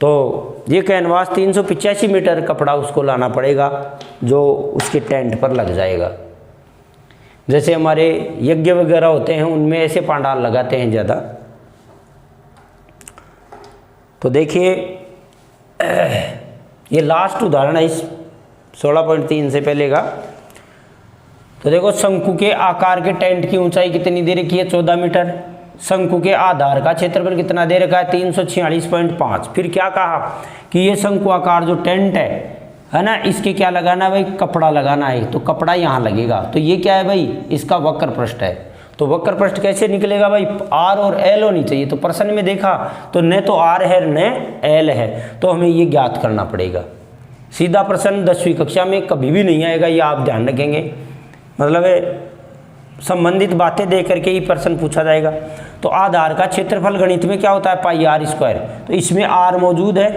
तो ये कैनवास 385 मीटर कपड़ा उसको लाना पड़ेगा जो उसके टेंट पर लग जाएगा। जैसे हमारे यज्ञ वगैरह होते हैं उनमें ऐसे पंडाल लगाते हैं ज़्यादा। तो देखिए ये लास्ट उदाहरण है इस 16.3 से पहले का। तो देखो शंकु के आकार के टेंट की ऊंचाई कितनी दे रखी है 14 मीटर, शंकु के आधार का क्षेत्रफल कितना दे रखा है 346.5। फिर क्या कहा कि ये शंकु आकार जो टेंट है ना, इसके क्या लगाना है भाई, कपड़ा लगाना है। तो कपड़ा यहाँ लगेगा, तो ये क्या है भाई, इसका वक्र पृष्ठ है। तो वक्र पृष्ठ कैसे निकलेगा भाई, आर और एल होनी चाहिए। तो प्रश्न में देखा तो न तो आर है न एल है, तो हमें ये ज्ञात करना पड़ेगा। सीधा प्रश्न 10वीं कक्षा में कभी भी नहीं आएगा, ये आप ध्यान रखेंगे। मतलब संबंधित बातें दे करके ही प्रश्न पूछा जाएगा। तो आधार का क्षेत्रफल गणित में क्या होता है पाई आर स्क्वायर, तो इसमें आर मौजूद है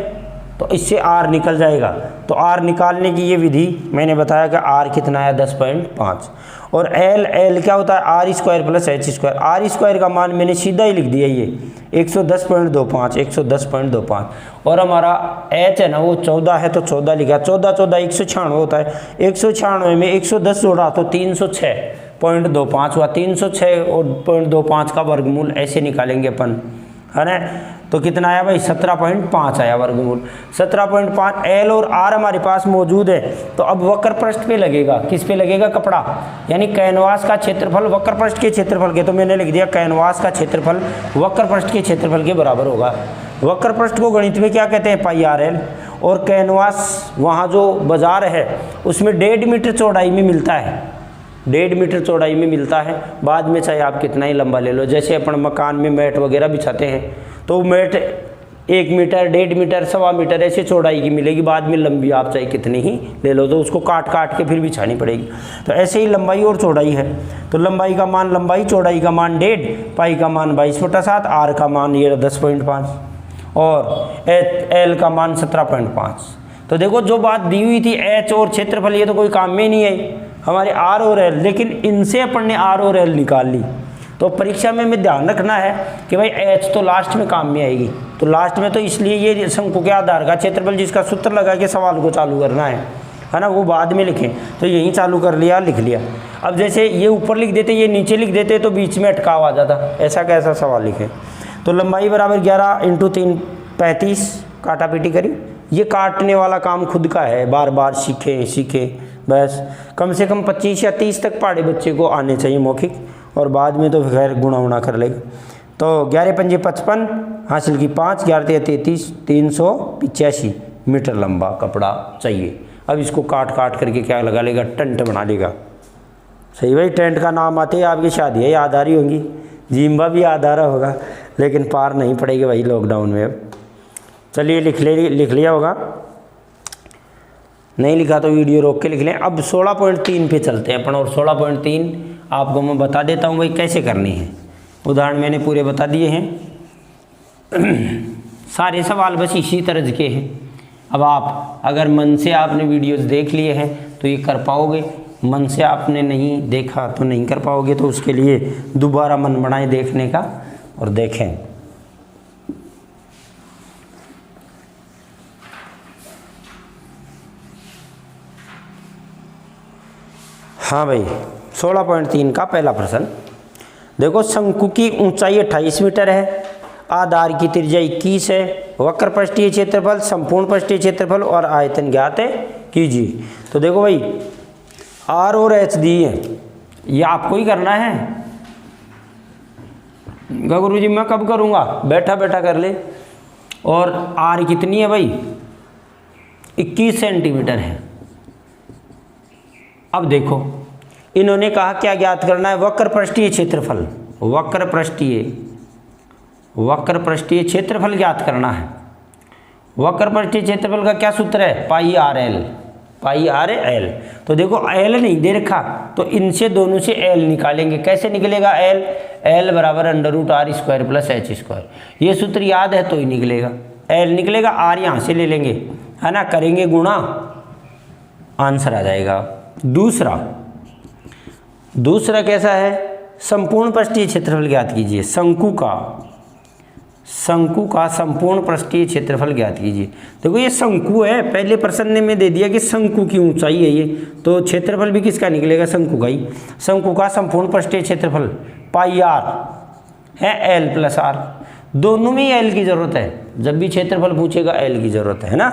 तो इससे आर निकल जाएगा। तो आर निकालने की ये विधि मैंने बताया कि आर कितना है 10.5। और एल क्या होता है R square plus H square. R square का मान मैंने सीधा ही लिख दिया ये 110.25, 110.25। और हमारा एच है ना वो 14 है तो 14 लिखा, 14 196 होता है। 196 में 110 जोड़ा तो 306.25 हुआ, 306.25 का वर्गमूल ऐसे निकालेंगे अपन, है ना। तो कितना आया भाई 17.5 आया वर्गमूल। 17.5 एल और आर हमारे पास मौजूद है। तो अब वक्र पृष्ठ पे लगेगा, किस पे लगेगा, कपड़ा, यानी कैनवास का क्षेत्रफल वक्र पृष्ठ के क्षेत्रफल के, तो मैंने लिख दिया कैनवास का क्षेत्रफल वक्र पृष्ठ के क्षेत्रफल के बराबर होगा। वक्र पृष्ठ को गणित में क्या कहते हैं, पाई आर एल। और कैनवास वहाँ जो बाजार है उसमें 1.5 मीटर चौड़ाई में मिलता है, 1.5 मीटर चौड़ाई में मिलता है। बाद में चाहे आप कितना ही लंबा ले लो, जैसे अपन मकान में मैट वगैरह बिछाते हैं तो मैट 1 मीटर, 1.5 मीटर, 1.25 मीटर ऐसे चौड़ाई की मिलेगी। बाद में लंबी आप चाहे कितनी ही ले लो, तो उसको काट काट के फिर बिछानी पड़ेगी। तो ऐसे ही लंबाई और चौड़ाई है। तो लंबाई का मान लंबाई, चौड़ाई का मान 1.5, पाई का मान 22/7, आर का मान ये 10.5 और एल का मान 17.5। तो देखो जो बात दी हुई थी एच और क्षेत्रफल, ये तो कोई काम में नहीं आई हमारे आर और एल, लेकिन इनसे अपन ने आर और एल निकाल ली। तो परीक्षा में हमें ध्यान रखना है कि भाई एच तो लास्ट में काम में आएगी। तो लास्ट में तो इसलिए ये शंकु के आधार का क्षेत्रफल जिसका सूत्र लगा के सवाल को चालू करना है ना, वो बाद में लिखें। तो यहीं चालू कर लिया, लिख लिया। अब जैसे ये ऊपर लिख देते, ये नीचे लिख देते तो बीच में अटकाव आ जाता, ऐसा कैसा सवाल लिखें। तो लंबाई बराबर 11 × 3 35, काटा पीटी करी। ये काटने वाला काम खुद का है, बार बार सीखें बस। कम से कम 25 या 30 तक पहाड़े बच्चे को आने चाहिए मौखिक, और बाद में तो खैर गुणा कर लेगा। तो 11 × 5 = 55 हासिल की 5, 11 × 3 = 33, 385 मीटर लंबा कपड़ा चाहिए। अब इसको काट करके क्या लगा लेगा, टेंट बना लेगा। सही भाई, टेंट का नाम आते ही आपकी शादी है याद आ रही होंगी, जिम्बा भी याद आ रहा होगा, लेकिन पार नहीं पड़ेगी भाई लॉकडाउन में। अब चलिए लिख लिया होगा, नहीं लिखा तो वीडियो रोक के लिख लें। अब 16.3 पे चलते हैं अपन, और 16.3 आपको मैं बता देता हूँ भाई कैसे करनी है। उदाहरण मैंने पूरे बता दिए हैं सारे सवाल बस इसी तरह के हैं। अब आप अगर मन से आपने वीडियोस देख लिए हैं तो ये कर पाओगे, मन से आपने नहीं देखा तो नहीं कर पाओगे। तो उसके लिए दोबारा मन बनाएं देखने का और देखें। हाँ भाई, 16.3 का पहला प्रश्न देखो। शंकु की ऊंचाई 28 मीटर है, आधार की त्रिज्या 21 है, वक्र पृष्ठीय क्षेत्रफल, संपूर्ण पृष्ठीय क्षेत्रफल और आयतन ज्ञात कीजिए। तो देखो भाई, आर और एच दी है, ये आपको ही करना है। गुरु जी मैं कब करूँगा, बैठा कर ले। और आर कितनी है भाई, 21 सेंटीमीटर है। अब देखो इन्होंने कहा क्या ज्ञात करना है, वक्र पृष्ठीय क्षेत्रफल, वक्र पृष्ठीय क्षेत्रफल ज्ञात करना है। वक्र पृष्ठीय क्षेत्रफल का क्या सूत्र है, पाई आर एल। तो देखो एल नहीं दे रखा, तो इनसे दोनों से एल निकालेंगे। कैसे निकलेगा एल बराबर √r² + h²। ये सूत्र याद है तो ही निकलेगा, एल निकलेगा, आर यहाँ से ले लेंगे, है ना, करेंगे गुणा, आंसर आ जाएगा। दूसरा कैसा है, संपूर्ण पृष्ठीय क्षेत्रफल ज्ञात कीजिए। शंकु का संपूर्ण पृष्ठीय क्षेत्रफल ज्ञात कीजिए। देखो ये शंकु है, पहले प्रश्न में दे दिया कि शंकु की ऊंचाई है ये, तो क्षेत्रफल भी किसका निकलेगा, शंकु का ही। शंकु का संपूर्ण पृष्ठीय क्षेत्रफल पाई आर है एल + आर, दोनों में एल की जरूरत है। जब भी क्षेत्रफल पूछेगा एल की जरूरत है ना,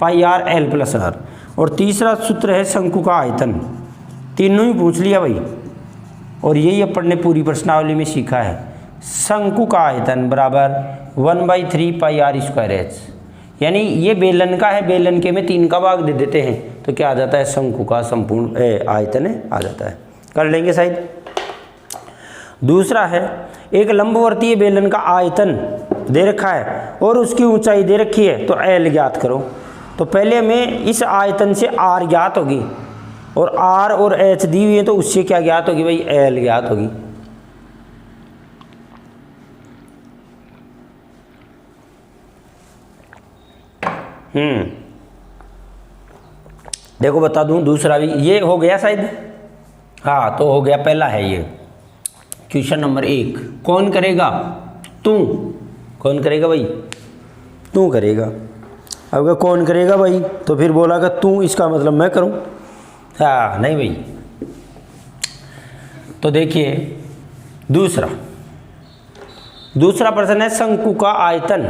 पाई आर एल + आर। और तीसरा सूत्र है शंकु का आयतन, तीनों ही पूछ लिया भाई, और यही अपन ने पूरी प्रश्नावली में सीखा है। शंकु का आयतन बराबर 1/3 पाई r²h, यानी ये बेलन का है, बेलन के में 3 का भाग दे देते हैं तो क्या आ जाता है, शंकु का संपूर्ण आयतन आ जाता है। कर लेंगे शायद। दूसरा है, एक लंबवर्तीय बेलन का आयतन दे रखा है और उसकी ऊंचाई दे रखी है, तो एल ज्ञात करो। तो पहले हमें इस आयतन से आर ज्ञात होगी, और आर और एच दी हुई है, तो उससे क्या ज्ञात होगी भाई, एल ज्ञात होगी। देखो बता दूं, दूसरा भी ये हो गया शायद, हाँ तो हो गया, पहला है ये क्वेश्चन नंबर 1। कौन करेगा, तू। कौन करेगा भाई, तू करेगा। अब अगर कौन करेगा भाई, तो फिर बोला कि तू, इसका मतलब मैं करूं। हाँ नहीं भाई। तो देखिए दूसरा प्रश्न है, शंकु का आयतन।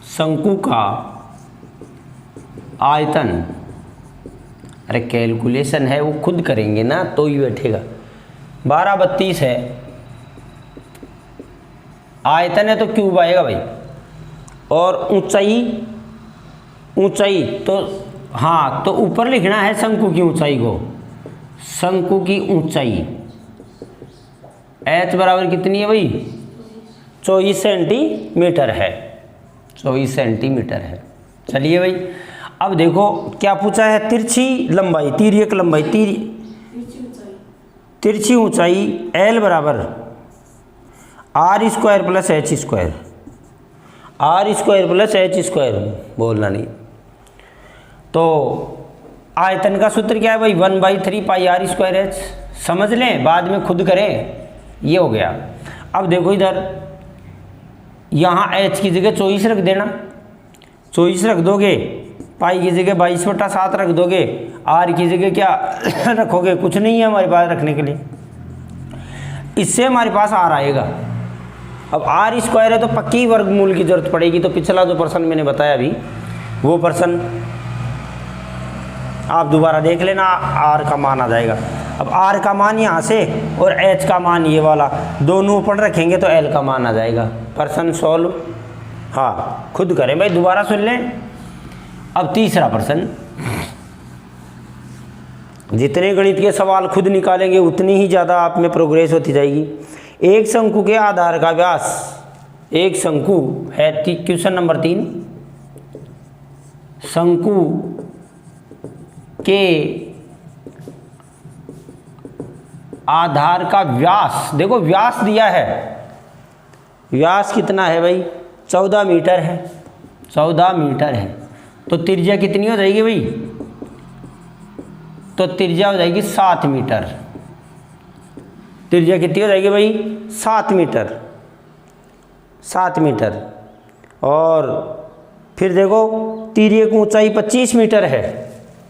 शंकु का आयतन, अरे कैलकुलेशन है वो खुद करेंगे ना, तो ही बैठेगा। 12/32 है, आयतन है तो क्यूब आएगा भाई, और ऊंचाई तो हाँ, तो ऊपर लिखना है शंकु की ऊंचाई को, शंकु की ऊंचाई h बराबर कितनी है भाई, 24 सेंटीमीटर है, 24 सेंटीमीटर है। चलिए भाई, अब देखो क्या पूछा है, तिरछी लंबाई, तिर्यक लंबाई, तिरछी ऊंचाई L बराबर r square plus h square, r square plus h square, बोलना नहीं। तो आयतन का सूत्र क्या है भाई, 1/3 पाई r स्क्वायर h, समझ लें बाद में खुद करें, ये हो गया। अब देखो इधर, यहाँ h की जगह 24 रख देना, 24 रख दोगे, पाई की जगह 22/7 रख दोगे, r की जगह क्या रखोगे, कुछ नहीं है हमारे पास रखने के लिए, इससे हमारे पास r आएगा। अब r स्क्वायर है तो पक्की वर्गमूल की जरूरत पड़ेगी, तो पिछला जो प्रश्न मैंने बताया अभी वो प्रश्न आप दोबारा देख लेना, r का मान आ जाएगा। अब r का मान यहाँ से और h का मान ये वाला, दोनों ऊपर रखेंगे तो l का मान आ जाएगा। प्रश्न सॉल्व, हाँ खुद करें भाई, दोबारा सुन लें। अब तीसरा प्रश्न, जितने गणित के सवाल खुद निकालेंगे उतनी ही ज़्यादा आप में प्रोग्रेस होती जाएगी। एक शंकु के आधार का व्यास, एक शंकु है, क्वेश्चन नंबर 3, शंकु के आधार का व्यास, देखो व्यास दिया है, व्यास कितना है भाई, 14 मीटर है, 14 मीटर है, तो त्रिज्या कितनी हो जाएगी भाई, तो त्रिज्या हो जाएगी 7 मीटर, त्रिज्या कितनी हो जाएगी भाई, 7 मीटर, 7 मीटर। और फिर देखो तिर्यक ऊंचाई 25 मीटर है,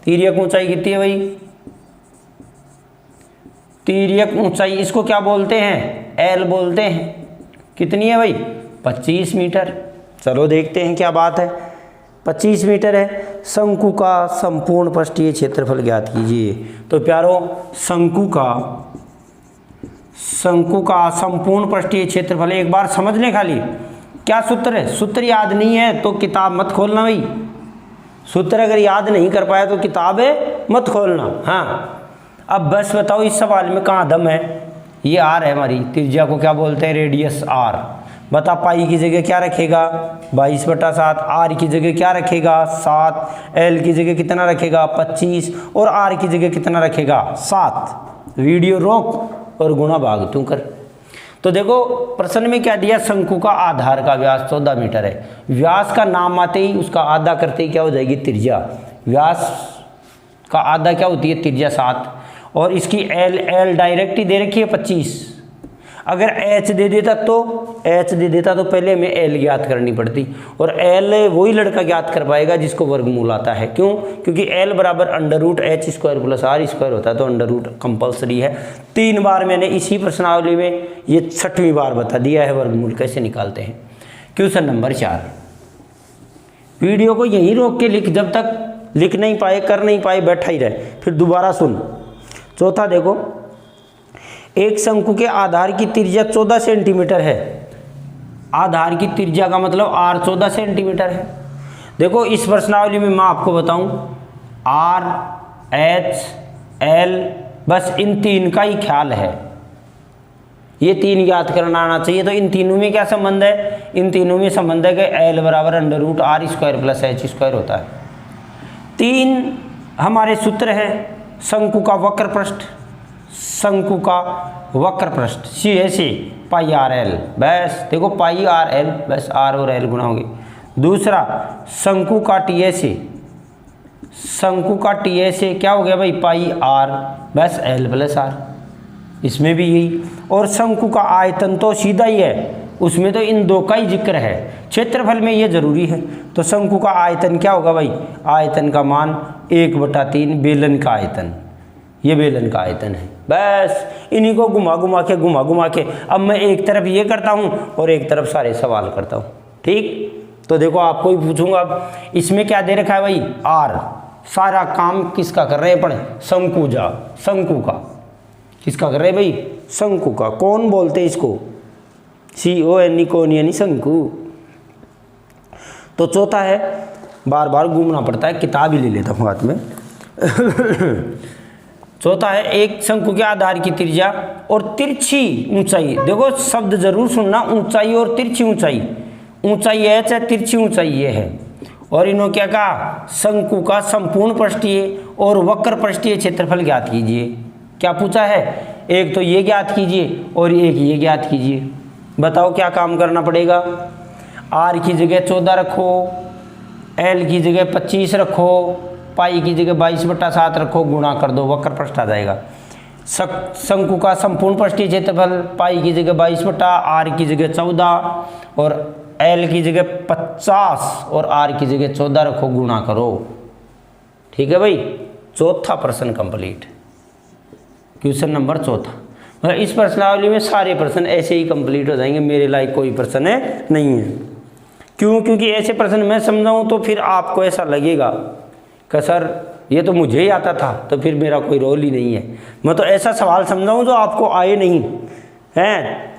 तिर्यक ऊंचाई कितनी है भाई, तिर्यक ऊंचाई इसको क्या बोलते हैं, L बोलते हैं, कितनी है भाई, 25 मीटर। चलो देखते हैं क्या बात है, 25 मीटर है। शंकु का संपूर्ण पृष्ठीय क्षेत्रफल ज्ञात कीजिए। तो प्यारो शंकु का संपूर्ण पृष्ठीय क्षेत्रफल एक बार समझ लें, खाली क्या सूत्र है, सूत्र याद नहीं है तो किताब मत खोलना भाई, सूत्र अगर याद नहीं कर पाया तो किताब मत खोलना। हाँ अब बस बताओ इस सवाल में कहाँ दम है, ये r है हमारी, त्रिज्या को क्या बोलते हैं, रेडियस r। बता पाई की जगह क्या रखेगा, 22/7, r की जगह क्या रखेगा 7, l की जगह कितना रखेगा 25 और r की जगह कितना रखेगा 7। वीडियो रोक और गुणा भाग तू कर। तो देखो प्रश्न में क्या दिया, शंकु का आधार का व्यास 14 मीटर है, व्यास का नाम आते ही उसका आधा करते ही क्या हो जाएगी त्रिज्या, व्यास का आधा क्या होती है त्रिज्या 7, और इसकी L डायरेक्ट ही दे रखी है 25। अगर H दे देता तो पहले हमें L ज्ञात करनी पड़ती, और L वही लड़का ज्ञात कर पाएगा जिसको वर्गमूल आता है। क्यों? क्योंकि L बराबर √h² + r² होता है, तो अंडर कंपल्सरी है। 3 बार मैंने इसी प्रश्नावली में, ये 6वीं बार बता दिया है वर्गमूल कैसे निकालते हैं। क्वेश्चन नंबर 4, वीडियो को यहीं रोक के लिख, जब तक लिख नहीं पाए कर नहीं पाए बैठा ही रहे, फिर दोबारा सुन। चौथा देखो, एक शंकु के आधार की त्रिज्या 14 सेंटीमीटर है, आधार की त्रिज्या का मतलब r 14 सेंटीमीटर है। देखो इस प्रश्नावली में मैं आपको बताऊं, r, h, l, बस इन 3 का ही ख्याल है, ये 3 याद करना आना चाहिए। तो इन तीनों में क्या संबंध है, इन तीनों में संबंध है कि L बराबर √r² + h² होता है। 3 हमारे सूत्र है, शंकु का वक्र पृष्ठ, शंकु का वक्र पृष्ठ CAC πr_l, बस देखो πr_l, बस r और l गुणा होंगे। दूसरा शंकु का TSA, शंकु का TSA क्या हो गया भाई πr, बस l + r, इसमें भी यही। और शंकु का आयतन तो सीधा ही है, उसमें तो इन 2 का ही जिक्र है, क्षेत्रफल में ये जरूरी है। तो शंकु का आयतन क्या होगा भाई, आयतन का मान 1/3 बेलन का आयतन, ये बेलन का आयतन है। बस इन्हीं को घुमा घुमा के अब मैं एक तरफ ये करता हूँ और एक तरफ सारे सवाल करता हूँ, ठीक। तो देखो आपको ही पूछूंगा, अब इसमें क्या दे रखा है भाई r, सारा काम किसका कर रहे हैं पढ़े, शंकु का, किसका कर रहे हैं भाई, शंकु का। कौन बोलते हैं इसको, CON, कौन यानी शंकु। तो चौथा है, बार बार घूमना पड़ता है, किताब ही ले लेता हूँ हाथ में। चौथा है, एक शंकु के आधार की त्रिज्या और तिरछी ऊंचाई। देखो शब्द जरूर सुनना, ऊंचाई और तिरछी ऊंचाई। ऊंचाई है चाहे तिरछी ऊंचाई ये है। और इन्होंने क्या कहा, शंकु का संपूर्ण पृष्ठीय और वक्र पृष्ठीय क्षेत्रफल ज्ञात कीजिए। क्या पूछा है, एक तो ये ज्ञात कीजिए और एक ये ज्ञात कीजिए। बताओ क्या काम करना पड़ेगा। आर की जगह 14 रखो, एल की जगह 25 रखो, पाई की जगह 22/7 रखो, गुणा कर दो, वक्र पृष्ठ आ जाएगा। शंकु का संपूर्ण पृष्ठीय क्षेत्रफल, पाई की जगह 22 आर की जगह 14 और एल की जगह 50 और आर की जगह 14 रखो, गुणा करो। ठीक है भाई, चौथा प्रश्न कंप्लीट। क्वेश्चन नंबर चौथा। मतलब इस प्रश्नावली में सारे प्रश्न ऐसे ही कंप्लीट हो जाएंगे, मेरे लायक कोई प्रश्न है नहीं है। क्यों? क्योंकि ऐसे प्रश्न मैं समझाऊं तो फिर आपको ऐसा लगेगा कि सर ये तो मुझे ही आता था, तो फिर मेरा कोई रोल ही नहीं है। मैं तो ऐसा सवाल समझाऊं जो आपको आए नहीं हैं,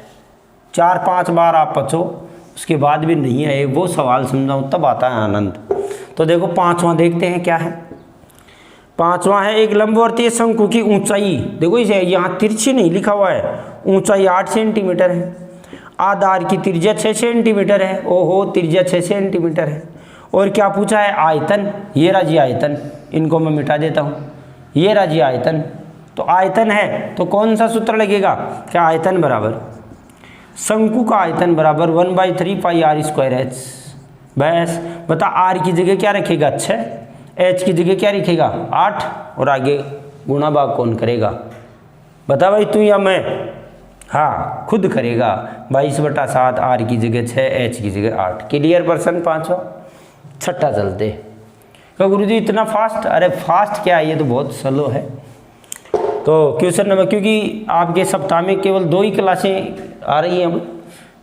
4-5 बार आप पढ़ो उसके बाद भी नहीं आए वो सवाल समझाऊं, तब आता है आनंद। तो देखो पांचवा देखते हैं क्या है। पांचवा है, एक लंबवर्तीय शंकु की ऊंचाई, देखो इसे यहाँ तिरछी नहीं लिखा हुआ है, ऊंचाई 8 सेंटीमीटर है, आधार की त्रिज्या 6 सेंटीमीटर है। ओहो, त्रिज्या 6 सेंटीमीटर है। और क्या पूछा है, आयतन। ये राजी आयतन, इनको मैं मिटा देता हूँ, ये राजी आयतन। तो आयतन है तो कौन सा सूत्र लगेगा, क्या आयतन बराबर शंकु का आयतन बराबर 1/3 पाई आर स्क्वायर एच। बस बता, आर की जगह क्या रखेगा 6, एच की जगह क्या रखेगा 8 और आगे गुणा भाग कौन करेगा, बता भाई तू या मैं। हाँ खुद करेगा, 22/7 आर की जगह 6, एच की जगह 8। क्लियर पर्सन पांचवा। छठा चलते, तो गुरुजी इतना फास्ट, अरे फास्ट क्या है, ये तो बहुत स्लो है। तो क्वेश्चन नंबर, क्योंकि आपके सप्ताह में केवल 2 ही क्लासें आ रही हैं अब,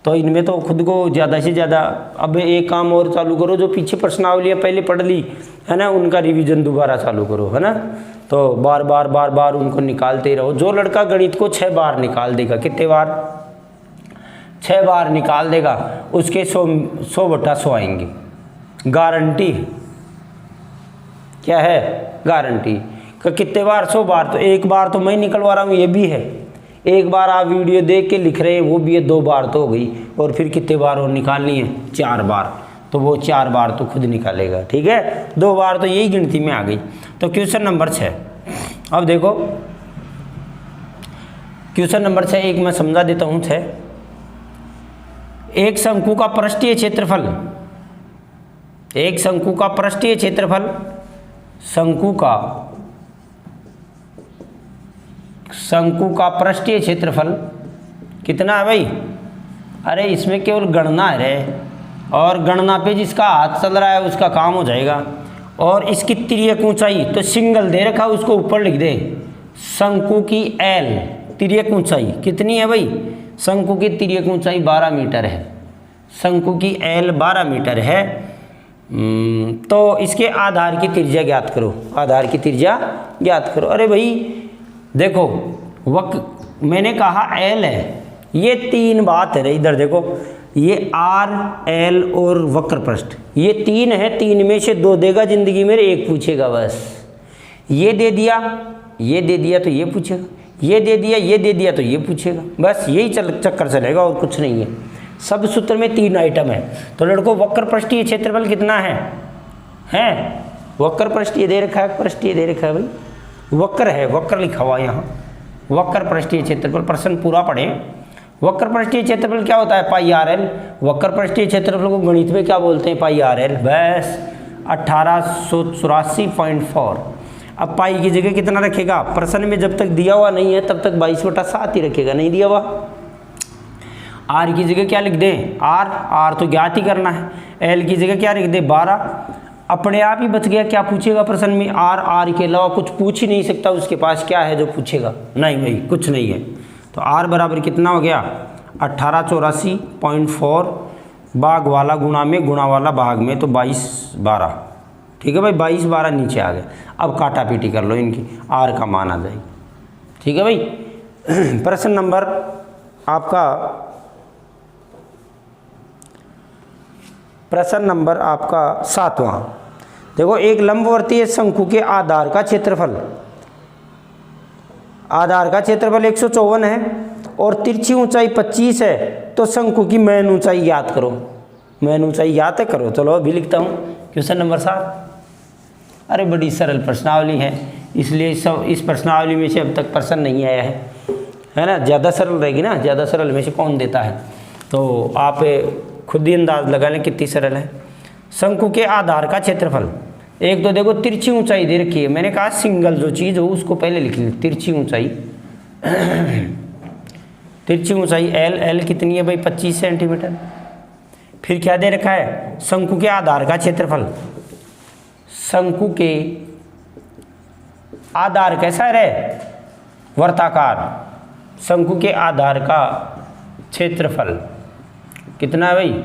तो इनमें तो खुद को ज़्यादा से ज़्यादा, अब एक काम और चालू करो, जो पीछे प्रश्नावलियाँ पहले पढ़ ली है ना, उनका रिवीजन दोबारा चालू करो, है ना। तो बार बार उनको निकालते रहो। जो लड़का गणित को 6 बार निकाल देगा, कितने बार, 6 बार निकाल देगा, उसके 100/100 आएंगे, गारंटी। क्या है, गारंटी। कितने बार, 100 बार। तो एक बार तो मैं निकलवा रहा हूँ, ये भी है। एक बार आप वीडियो देख के लिख रहे हैं, वो भी है, 2 बार तो हो गई। और फिर कितने बार और निकालनी है, 4 बार। तो वो 4 बार तो खुद निकालेगा, ठीक है। 2 बार तो यही गिनती में आ गई। तो क्वेश्चन नंबर 6, अब देखो क्वेश्चन नंबर 6 एक मैं समझा देता हूँ। 6, एक शंकु का पृष्ठीय क्षेत्रफल, एक शंकु का पृष्ठीय क्षेत्रफल, शंकु का पृष्ठीय क्षेत्रफल कितना है भाई। अरे इसमें केवल गणना है रे, और गणना पे जिसका हाथ चल रहा है उसका काम हो जाएगा। और इसकी तिर्यक ऊंचाई तो सिंगल दे रखा, उसको ऊपर लिख दे, शंकु की एल तिर्यक ऊंचाई कितनी है भाई, शंकु की तिर्यक ऊंचाई 12 मीटर है, शंकु की एल 12 मीटर है। तो इसके आधार की त्रिज्या ज्ञात करो, आधार की त्रिज्या ज्ञात करो। अरे भाई देखो, मैंने कहा एल है, ये 3 बात है रे, इधर देखो, ये आर, एल और वक्र पृष्ठ, ये 3 है। 3 में से 2 देगा जिंदगी में, 1 पूछेगा बस। ये दे दिया, ये दे दिया तो ये पूछेगा, ये दे दिया, ये दे दिया तो ये पूछेगा, बस यही चक्कर चलेगा और कुछ नहीं है। सब सूत्र में 3 आइटम है। तो लड़कों वक्र पृष्ठीय क्षेत्रफल कितना है, हैं वक्र पृष्ठीय दे रखा है, पृष्ठीय दे रखा है भाई, वक्र है, वक्र लिखा हुआ यहाँ, वक्र पृष्ठीय क्षेत्रफल। प्रश्न पूरा पढ़े। वक्र पृष्ठीय क्षेत्रफल क्या होता है, पाई आर एल। वक्र पृष्ठीय क्षेत्रफल को गणित में क्या बोलते हैं, पाई आर एल। बस 1884.4। अब पाई की जगह कितना रखेगा, प्रश्न में जब तक दिया हुआ नहीं है तब तक 22/7 ही रखेगा, नहीं दिया हुआ। आर की जगह क्या लिख दें, आर तो ज्ञात ही करना है। एल की जगह क्या लिख दें, 12। अपने आप ही बच गया, क्या पूछेगा प्रश्न में, आर के अलावा कुछ पूछ ही नहीं सकता, उसके पास क्या है जो पूछेगा, नहीं भाई कुछ नहीं है। तो आर बराबर कितना हो गया, 1884.4 भाग वाला गुणा में, गुणा वाला भाग में, तो 22/12। ठीक है भाई, 22/12 नीचे आ गया। अब काटा पीटी कर लो इनकी, आर का मान आ जाएगी। ठीक है भाई। प्रश्न नंबर आपका प्रश्न नंबर आपका 7वां। देखो, एक लंबवर्तीय शंकु के आधार का क्षेत्रफल 154 है और तिरछी ऊंचाई 25 है, तो शंकु की मैन ऊंचाई ज्ञात करो। मैन ऊंचाई ज्ञात करो। चलो अभी लिखता हूँ क्वेश्चन नंबर 7। अरे बड़ी सरल प्रश्नावली है, इसलिए इस प्रश्नावली में से अब तक प्रश्न नहीं आया है ना। ज़्यादा सरल रहेगी ना, ज़्यादा सरल में से कौन देता है, तो आप खुद ही अंदाज लगा लें कितनी सरल है। शंकु के आधार का क्षेत्रफल, एक तो देखो तिरछी ऊंचाई दे रखी है, मैंने कहा सिंगल जो चीज़ हो उसको पहले लिख ली। तिरछी ऊंचाई तिरछी ऊंचाई एल कितनी है भाई, 25 सेंटीमीटर। फिर क्या दे रखा है, शंकु के आधार का क्षेत्रफल। शंकु के आधार कैसा है, वर्ताकार। शंकु के आधार का क्षेत्रफल कितना है भाई,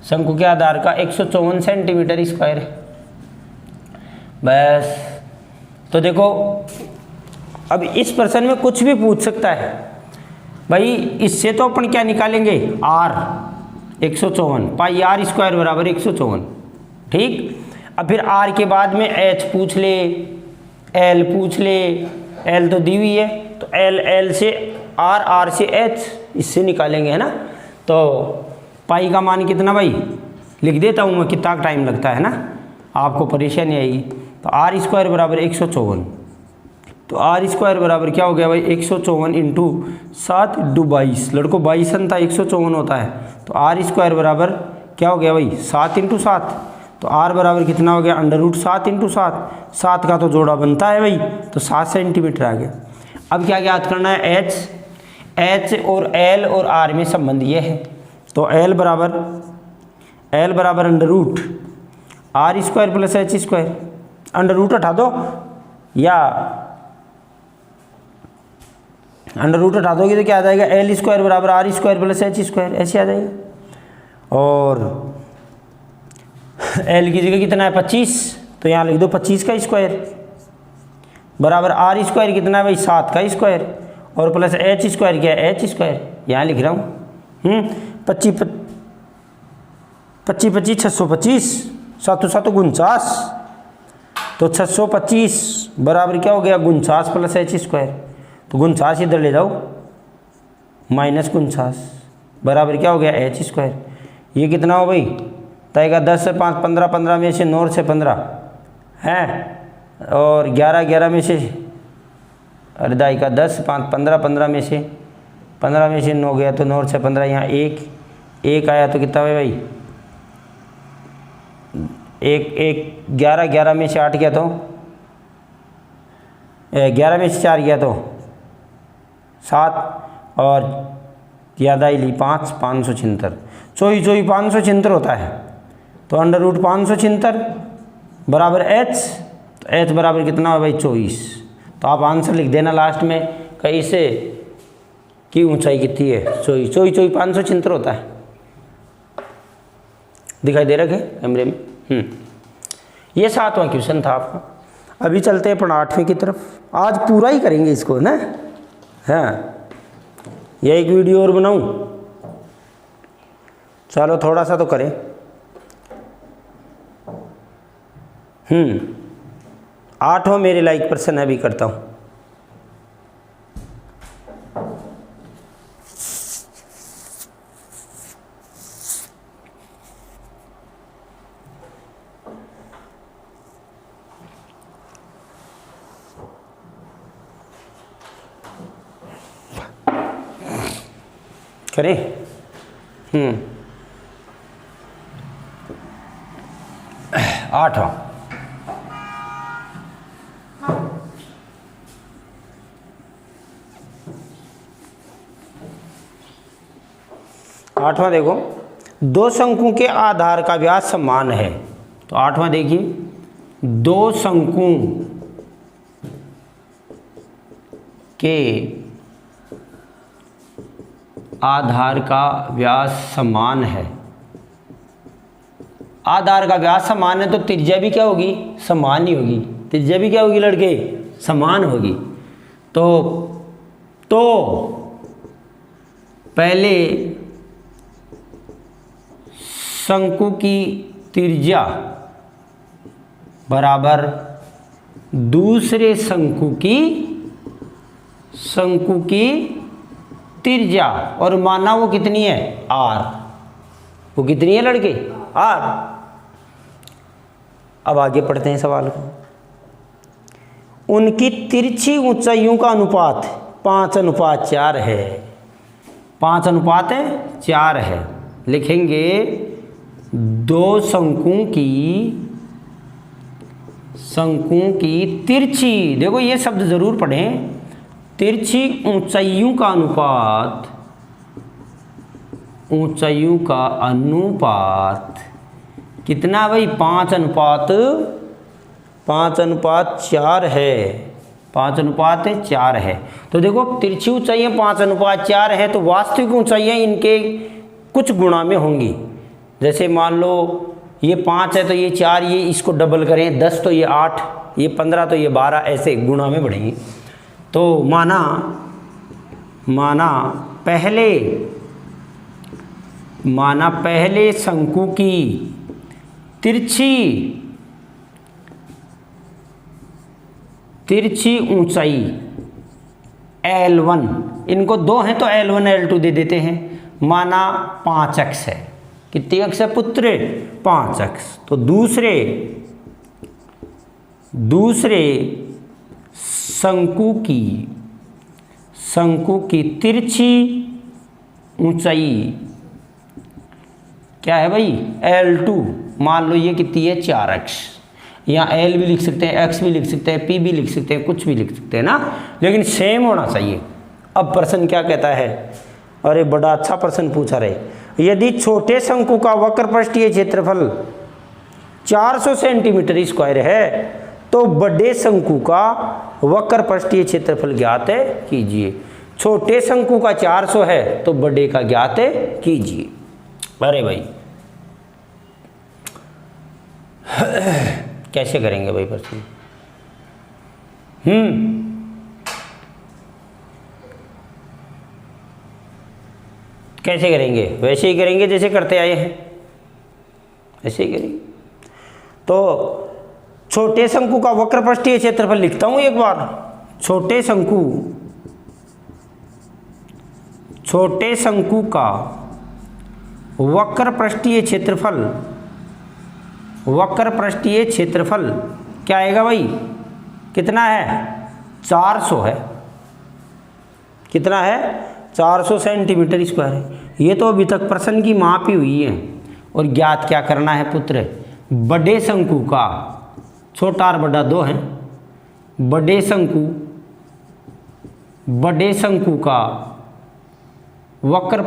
शंकु के आधार का 154 सेंटीमीटर स्क्वायर है। बस। तो देखो, अब इस प्रश्न में कुछ भी पूछ सकता है भाई। इससे तो अपन क्या निकालेंगे, आर 154 पाई आर स्क्वायर बराबर 154। ठीक। अब फिर आर के बाद में एच पूछ ले, एल पूछ ले। एल तो दी हुई है, तो एल से आर, आर से एच, इससे निकालेंगे, है ना। तो पाई का मान कितना भाई, लिख देता हूँ मैं, कितना टाइम लगता है ना, आपको परेशानी आएगी। तो आर स्क्वायर बराबर 154। तो आर स्क्वायर बराबर क्या हो गया भाई, 154 इंटू 7 इंटू 22। लड़को 22 था, 154 होता है। तो आर स्क्वायर बराबर क्या हो गया भाई, 7 इंटू 7। तो आर बराबर कितना हो गया, √7 इंटू 7। 7 का तो जोड़ा बनता है भाई, तो 7 सेंटीमीटर आ गया। अब क्या ज्ञात करना है, एच और एल और आर में संबंध ये है। तो एल बराबर √ R square plus H square. √ हटा दो, या √ हटा दोगे तो क्या आ जाएगा, एल स्क्वायर बराबर R square plus H square, ऐसे आ जाएगा। और एल की जगह कितना है, 25, तो यहाँ लिख दो 25 का स्क्वायर बराबर आर स्क्वायर कितना है भाई, 7 का स्क्वायर, और प्लस एच स्क्वायर क्या है, एच स्क्वायर, यहाँ लिख रहा हूँ। 25 25 625, 7 7 49, तो 625 बराबर क्या हो गया, 49 प्लस एच स्क्वायर। तो 49 इधर ले जाओ, -49 बराबर क्या हो गया, एच स्क्वायर। ये कितना हो भाई, तयगा 10 से 5 15, 15 में से 9 से 15 है, और 11 11 में से, अरे दाई का 10 5 15, 15 में से 9 गया, तो 9 से 15, यहाँ एक आया, तो कितना है भाई, 11 11 में से 8 गया, तो 11 में से 4 गया तो 7, और ज़्यादा ही ली 5, 576, 24 576 होता है। तो √ 576 बराबर एच, तो एच बराबर कितना है भाई, 24। तो आप आंसर लिख देना लास्ट में, कहीं से की ऊंचाई कितनी है, 24 576 होता है। दिखाई दे रहा है कैमरे में। ये 7वां क्वेश्चन था आपका। अभी चलते हैं अपन 8वें की तरफ। आज पूरा ही करेंगे इसको ना, हाँ, ये एक वीडियो और बनाऊं, चलो थोड़ा सा तो करें। 8वां मेरे लाइक प्रश्न है, भी करता हूँ। करें। 8वां, देखो, दो शंकु के आधार का व्यास समान है। तो 8वां देखिए, दो शंकु के आधार का व्यास समान है। आधार का व्यास समान है, तो त्रिज्या भी क्या होगी, समान ही होगी। त्रिज्या भी क्या होगी लड़के, समान होगी। तो पहले शंकु की त्रिज्या बराबर दूसरे शंकु की त्रिज्या, और माना वो कितनी है r, वो कितनी है लड़के r। अब आगे पढ़ते हैं सवाल को। उनकी तिरछी ऊंचाइयों का अनुपात 5:4 है, 5:4 है। लिखेंगे दो शंकुओं की तिरछी, देखो ये शब्द जरूर पढ़ें, तिरछी ऊंचाइयों का अनुपात कितना भाई 5:4 है, 5:4 है। तो देखो तिरछी ऊंचाइयाँ 5:4 है, तो वास्तविक ऊंचाइयाँ इनके कुछ गुणा में होंगी। जैसे मान लो ये 5 है तो ये 4, ये इसको डबल करें 10 तो ये 8, ये 15 तो ये 12, ऐसे गुणा में बढ़ेंगी। तो माना पहले शंकु की तिरछी ऊंचाई L1, इनको दो हैं तो L1 L2 दे देते हैं। माना 5x है, कितनी अक्ष है पुत्र 5x। तो दूसरे शंकु की तिरछी ऊंचाई क्या है भाई L2, मान लो ये कितनी है 4x, यहाँ L भी लिख सकते हैं, x भी लिख सकते हैं, p भी लिख सकते हैं, कुछ भी लिख सकते हैं ना, लेकिन सेम होना चाहिए। अब प्रश्न क्या कहता है, अरे बड़ा अच्छा प्रश्न पूछा रहे, यदि छोटे शंकु का वक्र पृष्ठीय क्षेत्रफल 400 सेंटीमीटर स्क्वायर है तो बड़े शंकु का वक्र पृष्ठीय क्षेत्रफल ज्ञात कीजिए। छोटे शंकु का 400 है तो बड़े का ज्ञात कीजिए। अरे भाई कैसे करेंगे भाई प्रश्न? कैसे करेंगे? वैसे ही करेंगे जैसे करते आए हैं, ऐसे ही करेंगे। तो छोटे शंकु का वक्र पृष्ठीय क्षेत्रफल लिखता हूं एक बार। छोटे शंकु का वक्र पृष्ठीय क्षेत्रफल क्या आएगा भाई? कितना है? 400 है। कितना है? 400 सेंटीमीटर स्क्वायर है। ये तो अभी तक प्रश्न की माप ही हुई है। और ज्ञात क्या करना है पुत्र? बड़े शंकु का, छोटा और बड़ा दो हैं, बड़े शंकु का वक्र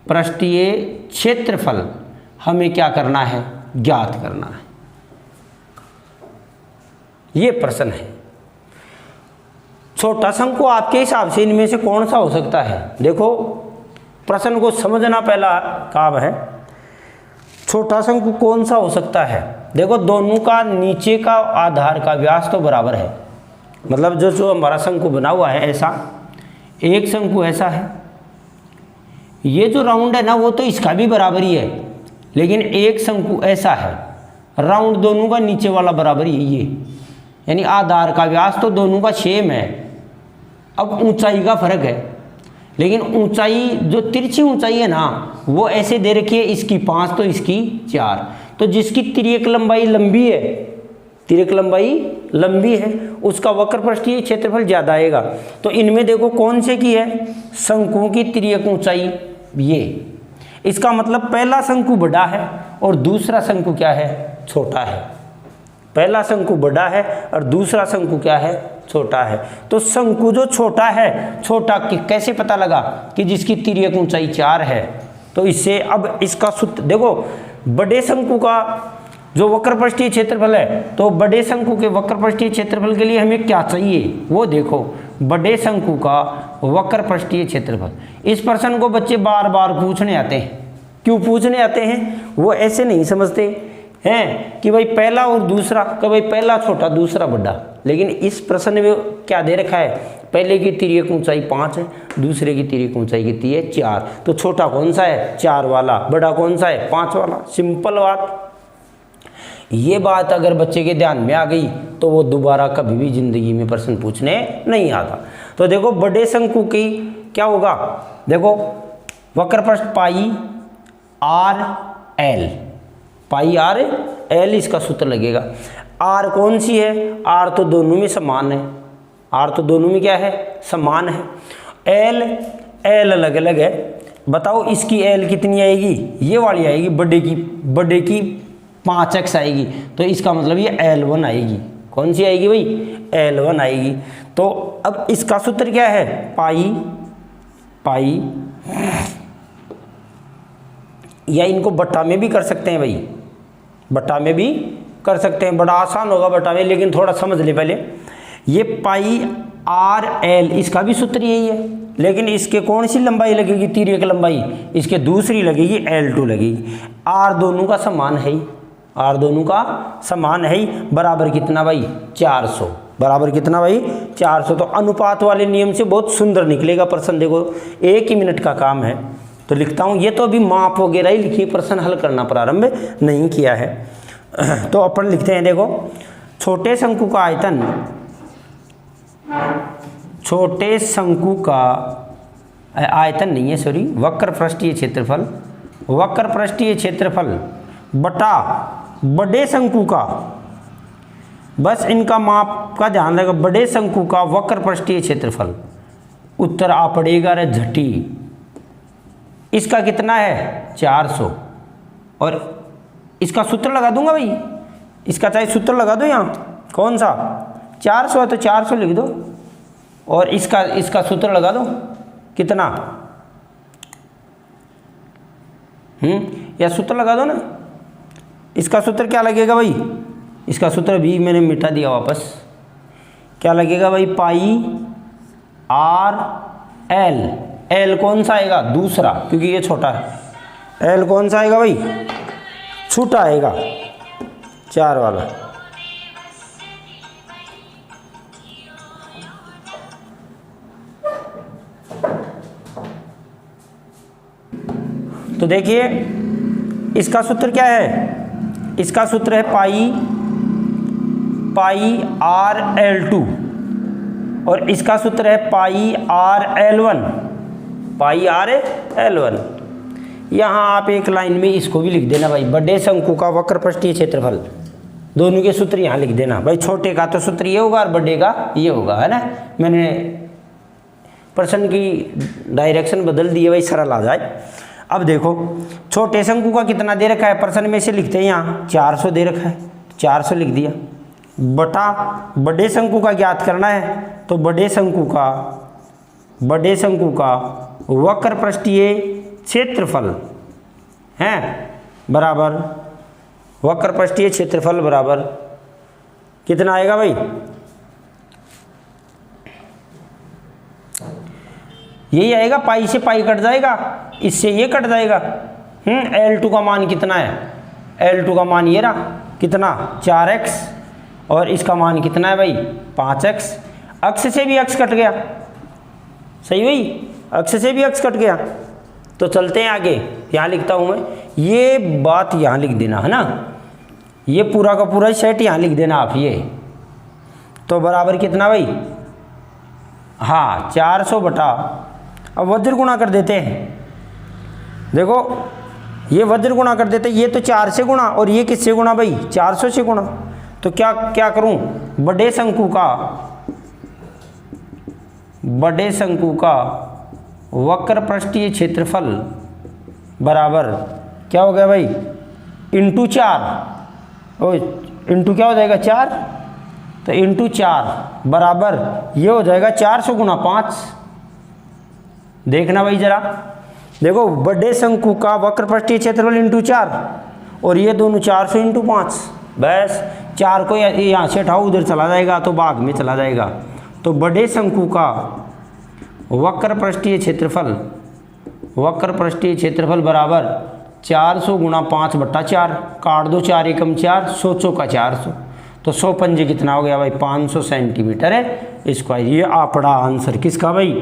पृष्ठीय क्षेत्रफल हमें क्या करना है? ज्ञात करना है। ये प्रश्न है। छोटा शंकु आपके हिसाब से इनमें से कौन सा हो सकता है? देखो प्रश्न को समझना पहला काम है। छोटा शंकु कौन सा हो सकता है? देखो दोनों का नीचे का आधार का व्यास तो बराबर है, मतलब जो हमारा शंकु बना हुआ है ऐसा, एक शंकु ऐसा है, ये जो राउंड है ना वो तो इसका भी बराबर ही है, लेकिन एक शंकु ऐसा है, राउंड दोनों का नीचे वाला बराबर ही है ये, यानी आधार का व्यास तो दोनों का सेम है। अब ऊंचाई का फर्क है, लेकिन ऊंचाई जो तिरछी ऊंचाई है ना वो ऐसे दे रखी है, इसकी 5 तो इसकी 4, तो जिसकी तिर्यक लंबाई लंबी है उसका वक्र पृष्ठीय क्षेत्रफल ज़्यादा आएगा। तो इनमें देखो कौन से की है? शंकुओं की तिर्यक ऊंचाई ये, इसका मतलब पहला शंकु बड़ा है और दूसरा शंकु क्या है? छोटा है। पहला शंकु बड़ा है और दूसरा शंकु क्या है? छोटा है। तो शंकु जो छोटा है, छोटा कैसे पता लगा? कि जिसकी तिर्यक ऊंचाई 4 है। तो इससे अब इसका सूत्र देखो, बड़े शंकु का जो वक्र पृष्ठीय क्षेत्रफल है, तो बड़े शंकु के वक्र पृष्ठीय क्षेत्रफल के लिए हमें क्या चाहिए वो देखो, बड़े शंकु का वक्र पृष्ठीय क्षेत्रफल। इस प्रश्न को बच्चे बार बार पूछने आते हैं। क्यों पूछने आते हैं? वो ऐसे नहीं समझते हैं कि भाई पहला और दूसरा, कि भाई पहला छोटा दूसरा बड़ा, लेकिन इस प्रश्न में क्या दे रखा है? पहले की तिर्यक ऊंचाई 5 है, दूसरे की तिर्यक ऊंचाई कितनी है 4। तो छोटा कौन सा है 4 वाला, बड़ा कौन सा है 5 वाला। सिंपल बात। ये बात अगर बच्चे के ध्यान में आ गई तो वो दोबारा कभी भी जिंदगी में प्रश्न पूछने नहीं आता। तो देखो बड़े शंकु की क्या होगा, देखो वक्रपृष्ठ पाई आर एल, पाई आर एल इसका सूत्र लगेगा। आर कौन सी है, आर तो दोनों में समान है, आर तो दोनों में क्या है समान है। एल एल अलग अलग है। बताओ इसकी एल कितनी आएगी, ये वाली आएगी, बड़े की 5x आएगी, तो इसका मतलब ये L1 आएगी। कौन सी आएगी भाई, L1 आएगी। तो अब इसका सूत्र क्या है, पाई या इनको बट्टा में भी कर सकते हैं भाई, बट्टा में भी कर सकते हैं, बड़ा आसान होगा बट्टा में, लेकिन थोड़ा समझ ले पहले। ये पाई आर एल इसका भी सूत्र यही है, लेकिन इसके कौन सी लंबाई लगेगी, तिर्यक लंबाई, इसके दूसरी लगेगी L2 लगेगी। आर दोनों का समान है ही, आर दोनों का समान है ही, बराबर कितना भाई 400, बराबर कितना भाई 400। तो अनुपात वाले नियम से बहुत सुंदर निकलेगा प्रश्न। देखो 1 ही मिनट का काम है, तो लिखता हूँ। ये तो अभी माप वगैरह ही लिखिए, प्रश्न हल करना प्रारंभ नहीं किया है। तो अपन लिखते हैं, देखो छोटे शंकु का आयतन, छोटे शंकु का आयतन नहीं है सॉरी, वक्रपृष्ठीय क्षेत्रफल, वक्रपृष्ठीय क्षेत्रफल बटा बड़े शंकु का, बस इनका माप का ध्यान रखो, बड़े शंकु का वक्रपृष्ठीय क्षेत्रफल। उत्तर आ पड़ेगा रे झटी, इसका कितना है 400, और इसका सूत्र लगा दूंगा भाई, इसका चाहे सूत्र लगा दो यहाँ, कौन सा 400 है तो 400 लिख दो, और इसका सूत्र लगा दो कितना, या सूत्र लगा दो ना। इसका सूत्र क्या लगेगा भाई, इसका सूत्र भी मैंने मिटा दिया वापस, क्या लगेगा भाई पाई आर एल, एल कौन सा आएगा दूसरा, क्योंकि ये छोटा है, एल कौन सा आएगा भाई छोटा आएगा 4 वाला। तो देखिए इसका सूत्र क्या है, इसका सूत्र है पाई आर L2, और इसका सूत्र है pi are L1, pi are L1। यहाँ आप एक लाइन में इसको भी लिख देना भाई, बड़े शंकु का वक्रपृष्ठीय क्षेत्रफल, दोनों के सूत्र यहाँ लिख देना भाई। छोटे का तो सूत्र ये होगा और बड़े का ये होगा, है ना। मैंने प्रश्न की डायरेक्शन बदल दी है भाई, सरल आ जाए। अब देखो छोटे शंकु का कितना दे रखा है, प्रश्न में से लिखते हैं यहाँ 400 दे रखा है, 400 लिख दिया, बटा बड़े शंकु का ज्ञात करना है, तो बड़े शंकु का वक्रपृष्ठीय क्षेत्रफल है बराबर, वक्रपृष्ठीय क्षेत्रफल बराबर कितना आएगा भाई, यही आएगा, पाई से पाई कट जाएगा, इससे ये कट जाएगा। L2 का मान कितना है, L2 का मान ये रहा कितना 4x, और इसका मान कितना है भाई 5x। अक्ष से भी x कट गया, सही भाई, अक्ष से भी x कट गया। तो चलते हैं आगे, यहाँ लिखता हूँ मैं, ये बात यहाँ लिख देना है ना, ये पूरा का पूरा सेट यहाँ लिख देना आप, ये तो बराबर कितना भाई, हाँ 400 बटा, अब वज्र गुणा कर देते हैं, देखो ये वज्र गुणा कर देते हैं, ये तो 4 से गुणा और ये किससे गुणा भाई 400 से गुणा। तो क्या करूं, बड़े शंकु का वक्रपृष्ठीय क्षेत्रफल बराबर क्या हो गया भाई इंटू 4, ओ इंटू क्या हो जाएगा 4, तो इंटू 4 बराबर ये हो जाएगा 400 गुणा 5। देखना भाई जरा, देखो बड़े शंकु का वक्रपृष्ठीय क्षेत्रफल इंटू 4, और ये दोनों 400 इंटू 5, बस 4 को यहाँ से हटाओ, उधर चला जाएगा तो भाग में चला जाएगा। तो बड़े शंकु का वक्रपृष्ठीय क्षेत्रफल बराबर 400 गुणा 5 बट्टा 4, काट दो 4 एकम 4, 100 का 400, तो 100 पंजे कितना हो गया भाई 500 सेंटीमीटर है स्क्वायर। ये आपका आंसर किसका भाई,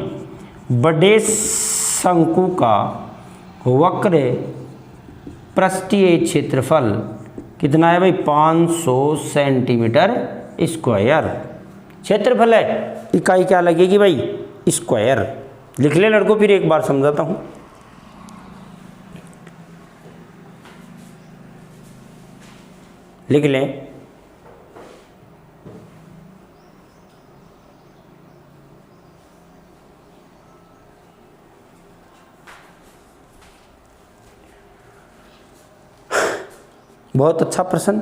बड़े शंकु का वक्र पृष्ठीय क्षेत्रफल कितना है भाई 500 सेंटीमीटर स्क्वायर। क्षेत्रफल है, इकाई क्या लगेगी भाई स्क्वायर। लिख ले लड़कों, फिर एक बार समझाता हूं। लिख लें, बहुत अच्छा प्रश्न।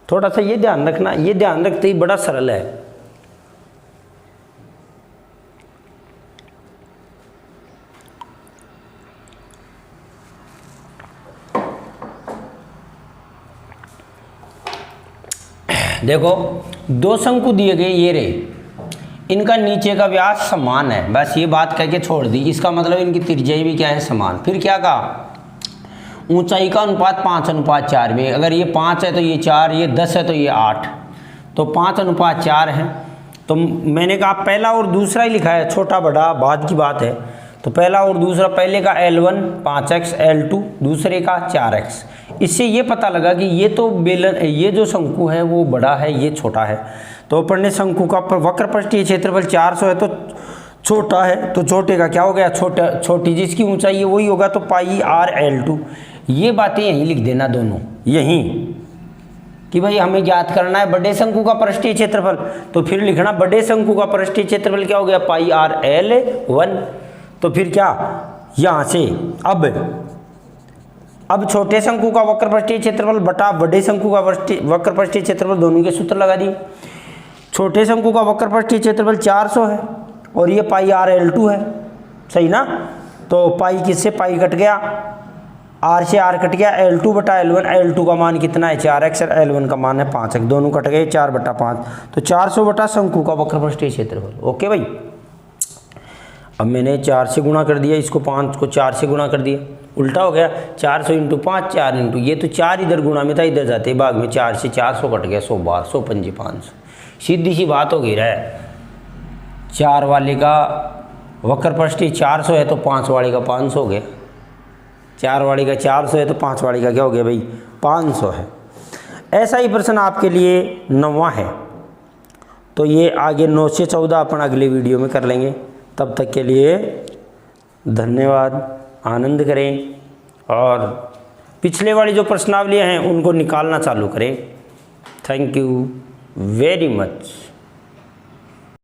थोड़ा सा ये ध्यान रखना, ये ध्यान रखते ही बड़ा सरल है। देखो दो शंकु दिए गए, ये रे, इनका नीचे का व्यास समान है, बस ये बात कह के छोड़ दी। इसका मतलब इनकी त्रिज्या भी क्या है समान। फिर क्या कहा, ऊंचाई का अनुपात 5:4 में। अगर ये 5 है तो ये 4, ये 10 है तो ये 8, तो 5:4 है। तो मैंने कहा पहला और दूसरा ही लिखा है, छोटा बड़ा बाद की बात है। तो पहला और दूसरा, पहले का L1 5x, L2 दूसरे का 4x। इससे ये पता लगा कि ये तो बेलन, ये जो शंकु है वो बड़ा है, ये छोटा है। तो अपन ने शंकु का वक्र पृष्ठीय क्षेत्रफल 400 है तो छोटा है, तो छोटे का क्या हो गया छोटी, जिसकी ऊंचाई है वही होगा, तो पाई आर L2। ये बातें यहीं लिख देना दोनों, यहीं कि भाई हमें ज्ञात करना है बड़े शंकु का पृष्ठीय क्षेत्रफल। तो फिर लिखना बड़े शंकु का पृष्ठीय क्षेत्रफल क्या हो गया पाई आर L1। तो फिर क्या, यहाँ से अब छोटे शंकु का वक्र पृष्ठीय क्षेत्रफल बटा बड़े शंकु का वक्र पृष्ठीय क्षेत्रफल, दोनों के सूत्र लगा दिए। छोटे शंकु का वक्र पृष्ठीय क्षेत्रफल 400 है और ये पाई आर L2 है, सही ना। तो पाई किससे पाई कट गया, आर से आर कट गया, L2 बटा L1। L2 का मान कितना है 4x और L1 का मान है 5x, दोनों कट गए 4/5। तो 400 बटा शंकु का वक्र पृष्ठीय क्षेत्रफल। ओके भाई, अब मैंने 4 से गुणा कर दिया, इसको 5 को 4 से गुणा कर दिया, उल्टा हो गया 400 × 5 4 × ये तो 4 इधर गुणा में था, इधर जाते भाग में 4 से 400 कट गया 100 बार, 100 पंजे 500। सीधी सी बात हो गई है, 4 वाले का वक्र पृष्ठीय 400 है तो 5 वाले का 500 हो गया, 4 वाले का 400 है तो 5 वाले का क्या हो गया भाई 500 है। ऐसा ही प्रश्न आपके लिए 9वां है। तो ये आगे 9 से 14 अपन अगले वीडियो में कर लेंगे। तब तक के लिए धन्यवाद, आनंद करें और पिछले वाली जो प्रश्नावलियाँ हैं उनको निकालना चालू करें। Thank you very much.